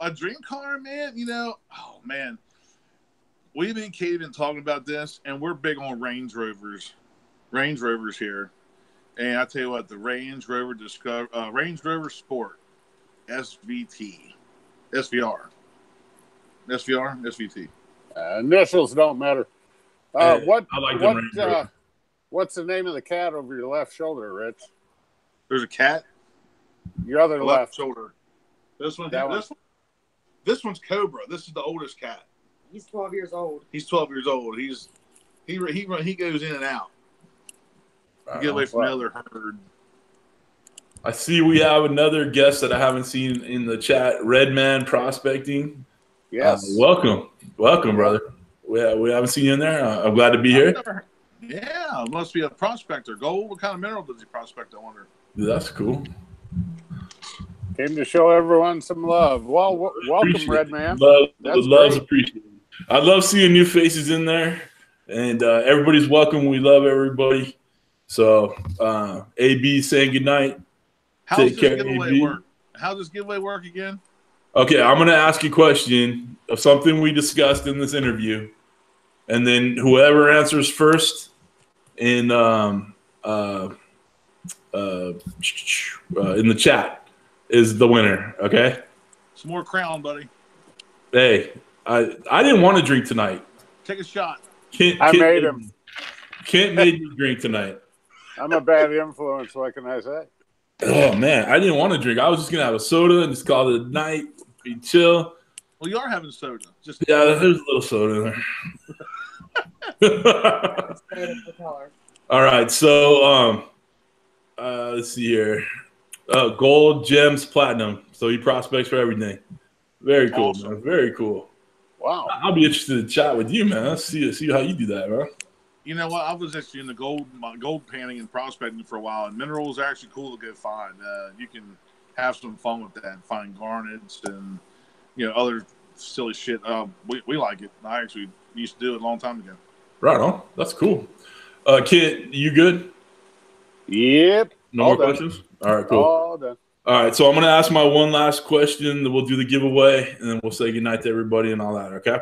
A dream car, man. Oh man, we've been Katie been talking about this, and we're big on Range Rovers here. And I tell you what, the Range Rover Range Rover Sport SVT, SVT. Initials don't matter. I like the Range Rover. What's the name of the cat over your left shoulder, Rich? There's a cat. Your other left shoulder. This one. This one's Cobra. This is the oldest cat. He's 12 years old. He goes in and out. Get away from the other herd. I see we have another guest that I haven't seen in the chat. Redman Prospecting. Yes. Welcome, brother. We haven't seen you in there. I'm glad to be here. Yeah, must be a prospector. Gold. What kind of mineral does he prospect? I wonder. That's cool. Came to show everyone some love. Well, welcome, Redman. Love's appreciated. I love seeing new faces in there, and everybody's welcome. We love everybody. So, AB saying goodnight. How does this giveaway work? How does this giveaway work again? Okay, I'm going to ask you a question of something we discussed in this interview, and then whoever answers first in the chat is the winner. Okay. Some more Crown, buddy. Hey, I didn't want to drink tonight. Take a shot. I made him. Kent made me drink tonight. I'm a bad influence. What can I say? Oh man, I didn't want to drink. I was just gonna have a soda and just call it a night, be chill. Well, you are having soda. There's a little soda in there. All right, so let's see here. Gold, gems, platinum. So he prospects for everything. Very cool, awesome. Man. Very cool. Wow. I'll be interested to chat with you, man. Let's see how you do that, man. You know what? I was actually in the gold panning and prospecting for a while, and minerals are actually cool to go find. You can have some fun with that, find garnets and other silly shit. We like it. I actually used to do it a long time ago. Right on. That's cool. Kid, you good? Yep. No more questions? All right, cool. All done. All right, so I'm going to ask my one last question, then we'll do the giveaway, and then we'll say goodnight to everybody and all that, okay?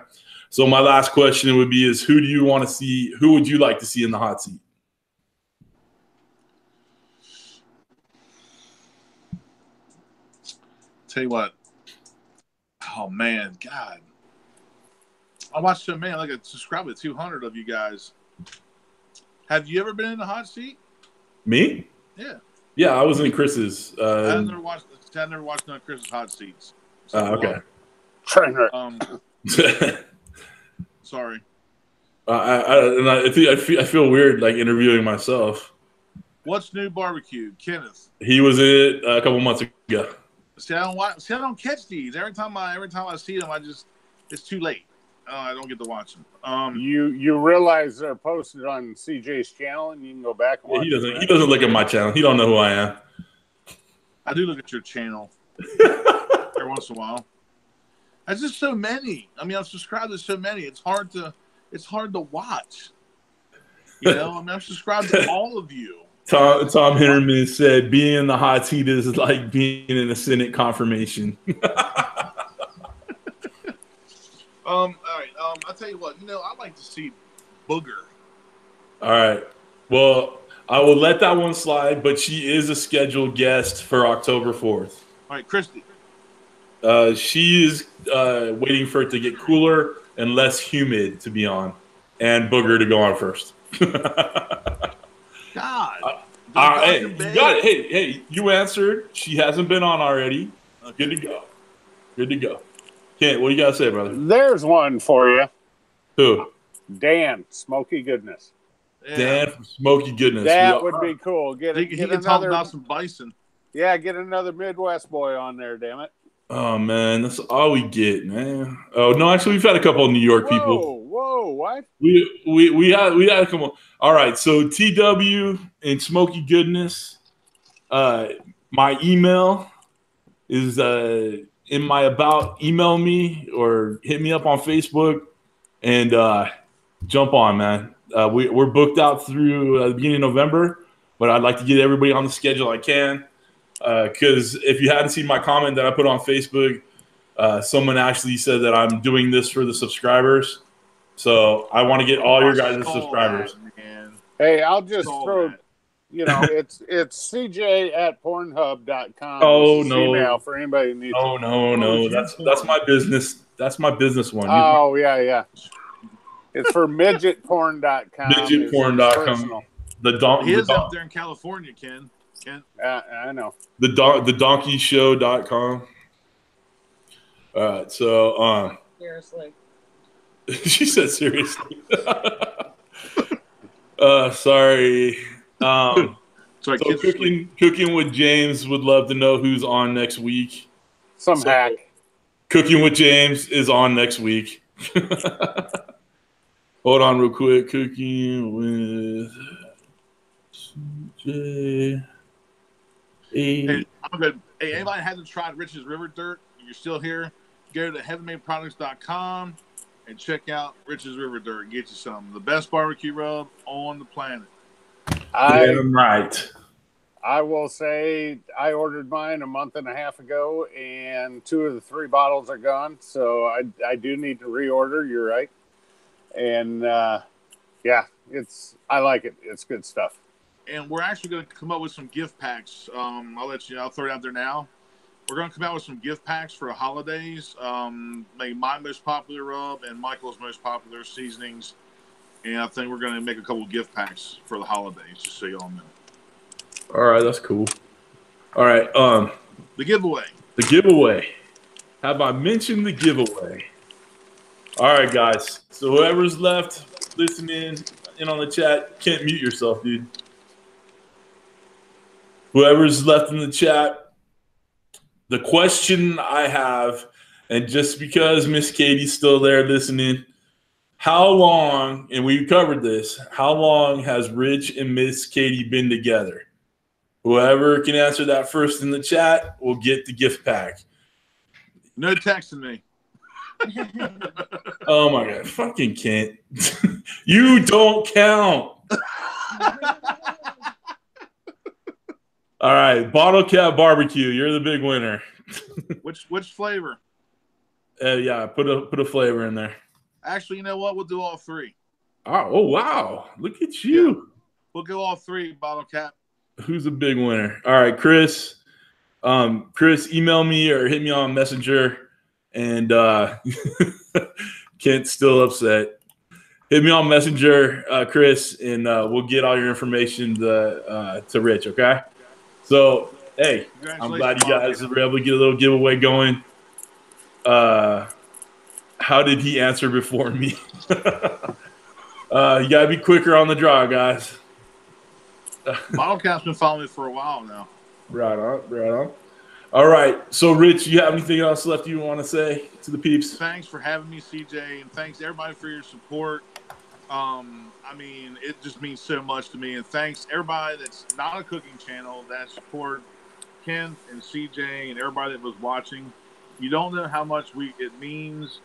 So my last question would be who would you like to see in the hot seat? Tell you what. Oh, man, God. I watched so many, like I subscribed to 200 of you guys. Have you ever been in the hot seat? Me? Yeah. Yeah, I was in Kris's. I've never watched none of Kris's hot seats. So okay. Sorry. I feel weird like interviewing myself. What's new barbecue, Kenneth? He was in it a couple months ago. See, I don't catch these. Every time I see them, it's too late. I don't get to watch them. You realize they're posted on CJ's channel, and you can go back and watch. He doesn't look at my channel. He don't know who I am. I do look at your channel every once in a while. There's just so many. I mean, I'm subscribed to so many. It's hard to watch. I'm subscribed to all of you. Tom Hinnerman said, "Being in the hot seat is like being in a Senate confirmation." All right. I'll tell you what. I'd like to see Booger. All right. Well, I will let that one slide, but she is a scheduled guest for October 4th. All right, Christy. She is waiting for it to get cooler and less humid to be on, and Booger to go on first. God. Hey, you got it. Hey, you answered. She hasn't been on already. Good to go. Good to go. Kent, what do you got to say, brother? There's one for you. Who? Dan, Smoky Goodness. Yeah. Dan from Smoky Goodness. That would be cool. He can talk about some bison. Yeah, get another Midwest boy on there, damn it. Oh, man, that's all we get, man. Oh, no, actually, we've had a couple of New York people. Whoa, what? We had a couple. All right, so TW and Smoky Goodness. My email is in my about. Email me or hit me up on Facebook and jump on, man. We're booked out through the beginning of November, but I'd like to get everybody on the schedule I can. Because if you hadn't seen my comment that I put on Facebook, someone actually said that I'm doing this for the subscribers. So I want to get all your guys' subscribers. Hey, I'll just throw, it's CJ at Pornhub.com. Oh, no. Email for anybody who needs No. That's my business. That's my business one. Oh, yeah. It's for midgetporn.com. Midgetporn.com. He is up there in California, Ken. I know. The donkeyshow.com. All right, so Seriously. she said seriously. Sorry. So cooking with James would love to know who's on next week. Some hack. Cooking with James is on next week. Hold on real quick. Cooking with CJ. Hey, I'm good. Hey, anybody hasn't tried Rich's River Dirt? You're still here. Go to heavenmadeproducts.com and check out Rich's River Dirt. Get you some. The best barbecue rub on the planet. I'm right. I will say I ordered mine a month and a half ago, and 2 of the 3 bottles are gone. So I do need to reorder. You're right. And yeah, I like it. It's good stuff. And we're actually going to come up with some gift packs. I'll throw it out there now. We're going to come out with some gift packs for the holidays. Maybe my most popular rub and Michael's most popular seasonings. And I think we're going to make a couple of gift packs for the holidays, just so y'all know. All right, that's cool. All right, the giveaway. The giveaway. Have I mentioned the giveaway? All right, guys. So whoever's left listening in on the chat, can't mute yourself, dude. Whoever's left in the chat, the question I have, and just because Miss Katie's still there listening, how long, and we covered this, how long has Rich and Miss Katie been together? Whoever can answer that first in the chat will get the gift pack. No texting me. Oh my God, fucking Kent. You don't count. All right, Bottle Cap Barbecue, you're the big winner. Which flavor? Yeah, put a flavor in there. Actually, you know what? We'll do all 3. Oh wow, look at you. Yeah. We'll go all 3, Bottle Cap. Who's a big winner? All right, Kris. Kris, email me or hit me on Messenger. And Kent's still upset. Hit me on Messenger, Kris, and we'll get all your information to Rich, okay? So, hey, I'm glad you guys were able to get a little giveaway going. How did he answer before me? You got to be quicker on the draw, guys. Bottle Cap's been following me for a while now. Right on. All right. So, Rich, you have anything else left you want to say to the peeps? Thanks for having me, CJ, and thanks everybody for your support. I mean, it just means so much to me. And thanks everybody that's not a cooking channel that support Ken and CJ and everybody that was watching. You don't know how much it means,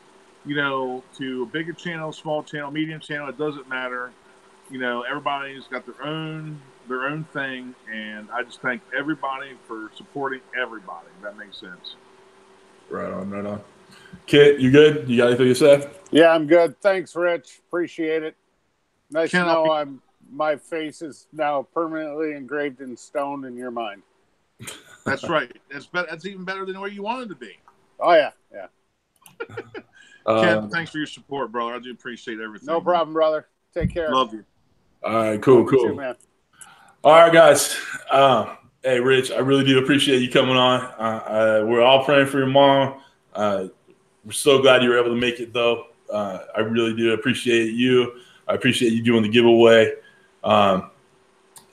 to a bigger channel, small channel, medium channel. It doesn't matter. Everybody's got their own thing, and I just thank everybody for supporting everybody. If that makes sense. Right on. Kit, you good? You got anything to say? Yeah, I'm good. Thanks, Rich. Appreciate it. Nice to know my face is now permanently engraved in stone in your mind. That's right. That's even better than where you wanted to be. Oh yeah. Ken, thanks for your support, brother. I do appreciate everything. No problem, brother. Take care. Love you. All right, cool. Too, man. All right, guys. Hey, Rich, I really do appreciate you coming on. We're all praying for your mom. We're so glad you were able to make it, though. I really do appreciate you. I appreciate you doing the giveaway.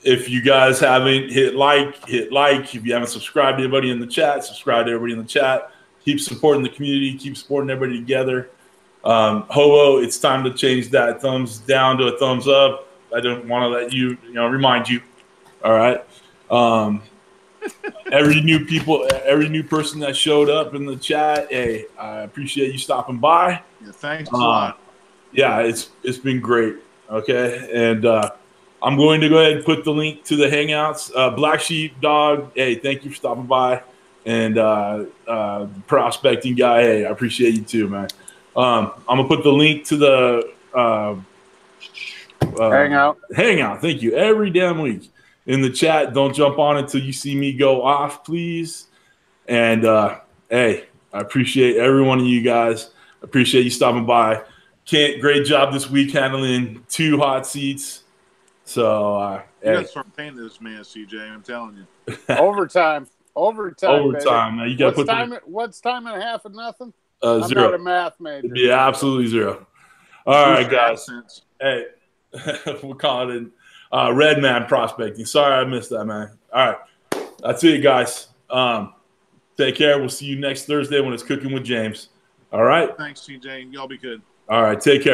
If you guys haven't hit like. If you haven't subscribed to anybody in the chat, subscribe to everybody in the chat. Keep supporting the community. Keep supporting everybody together. Hobo, it's time to change that thumbs down to a thumbs up. I don't want to let you, remind you. All right. Every new person that showed up in the chat, hey, I appreciate you stopping by. Yeah, thanks a lot. Yeah, it's been great. Okay, and I'm going to go ahead and put the link to the Hangouts. Black Sheep Dog, hey, thank you for stopping by. And prospecting guy, hey, I appreciate you too, man. I'm gonna put the link to the Hangout. Thank you, every damn week in the chat. Don't jump on until you see me go off, please. And hey, I appreciate every one of you guys. I appreciate you stopping by. Kent, great job this week handling 2 hot seats. So you gotta start paying this man, CJ. I'm telling you. Overtime, overtime. Now you got to put what's time and a half and nothing? 0. I'm not a math major. Yeah, absolutely 0. All right, guys. Hey, we'll call it Red Man Prospecting. Sorry I missed that, man. All right, that's it, guys. Take care. We'll see you next Thursday when it's Cooking with James. All right. Thanks, CJ. Y'all be good. All right. Take care.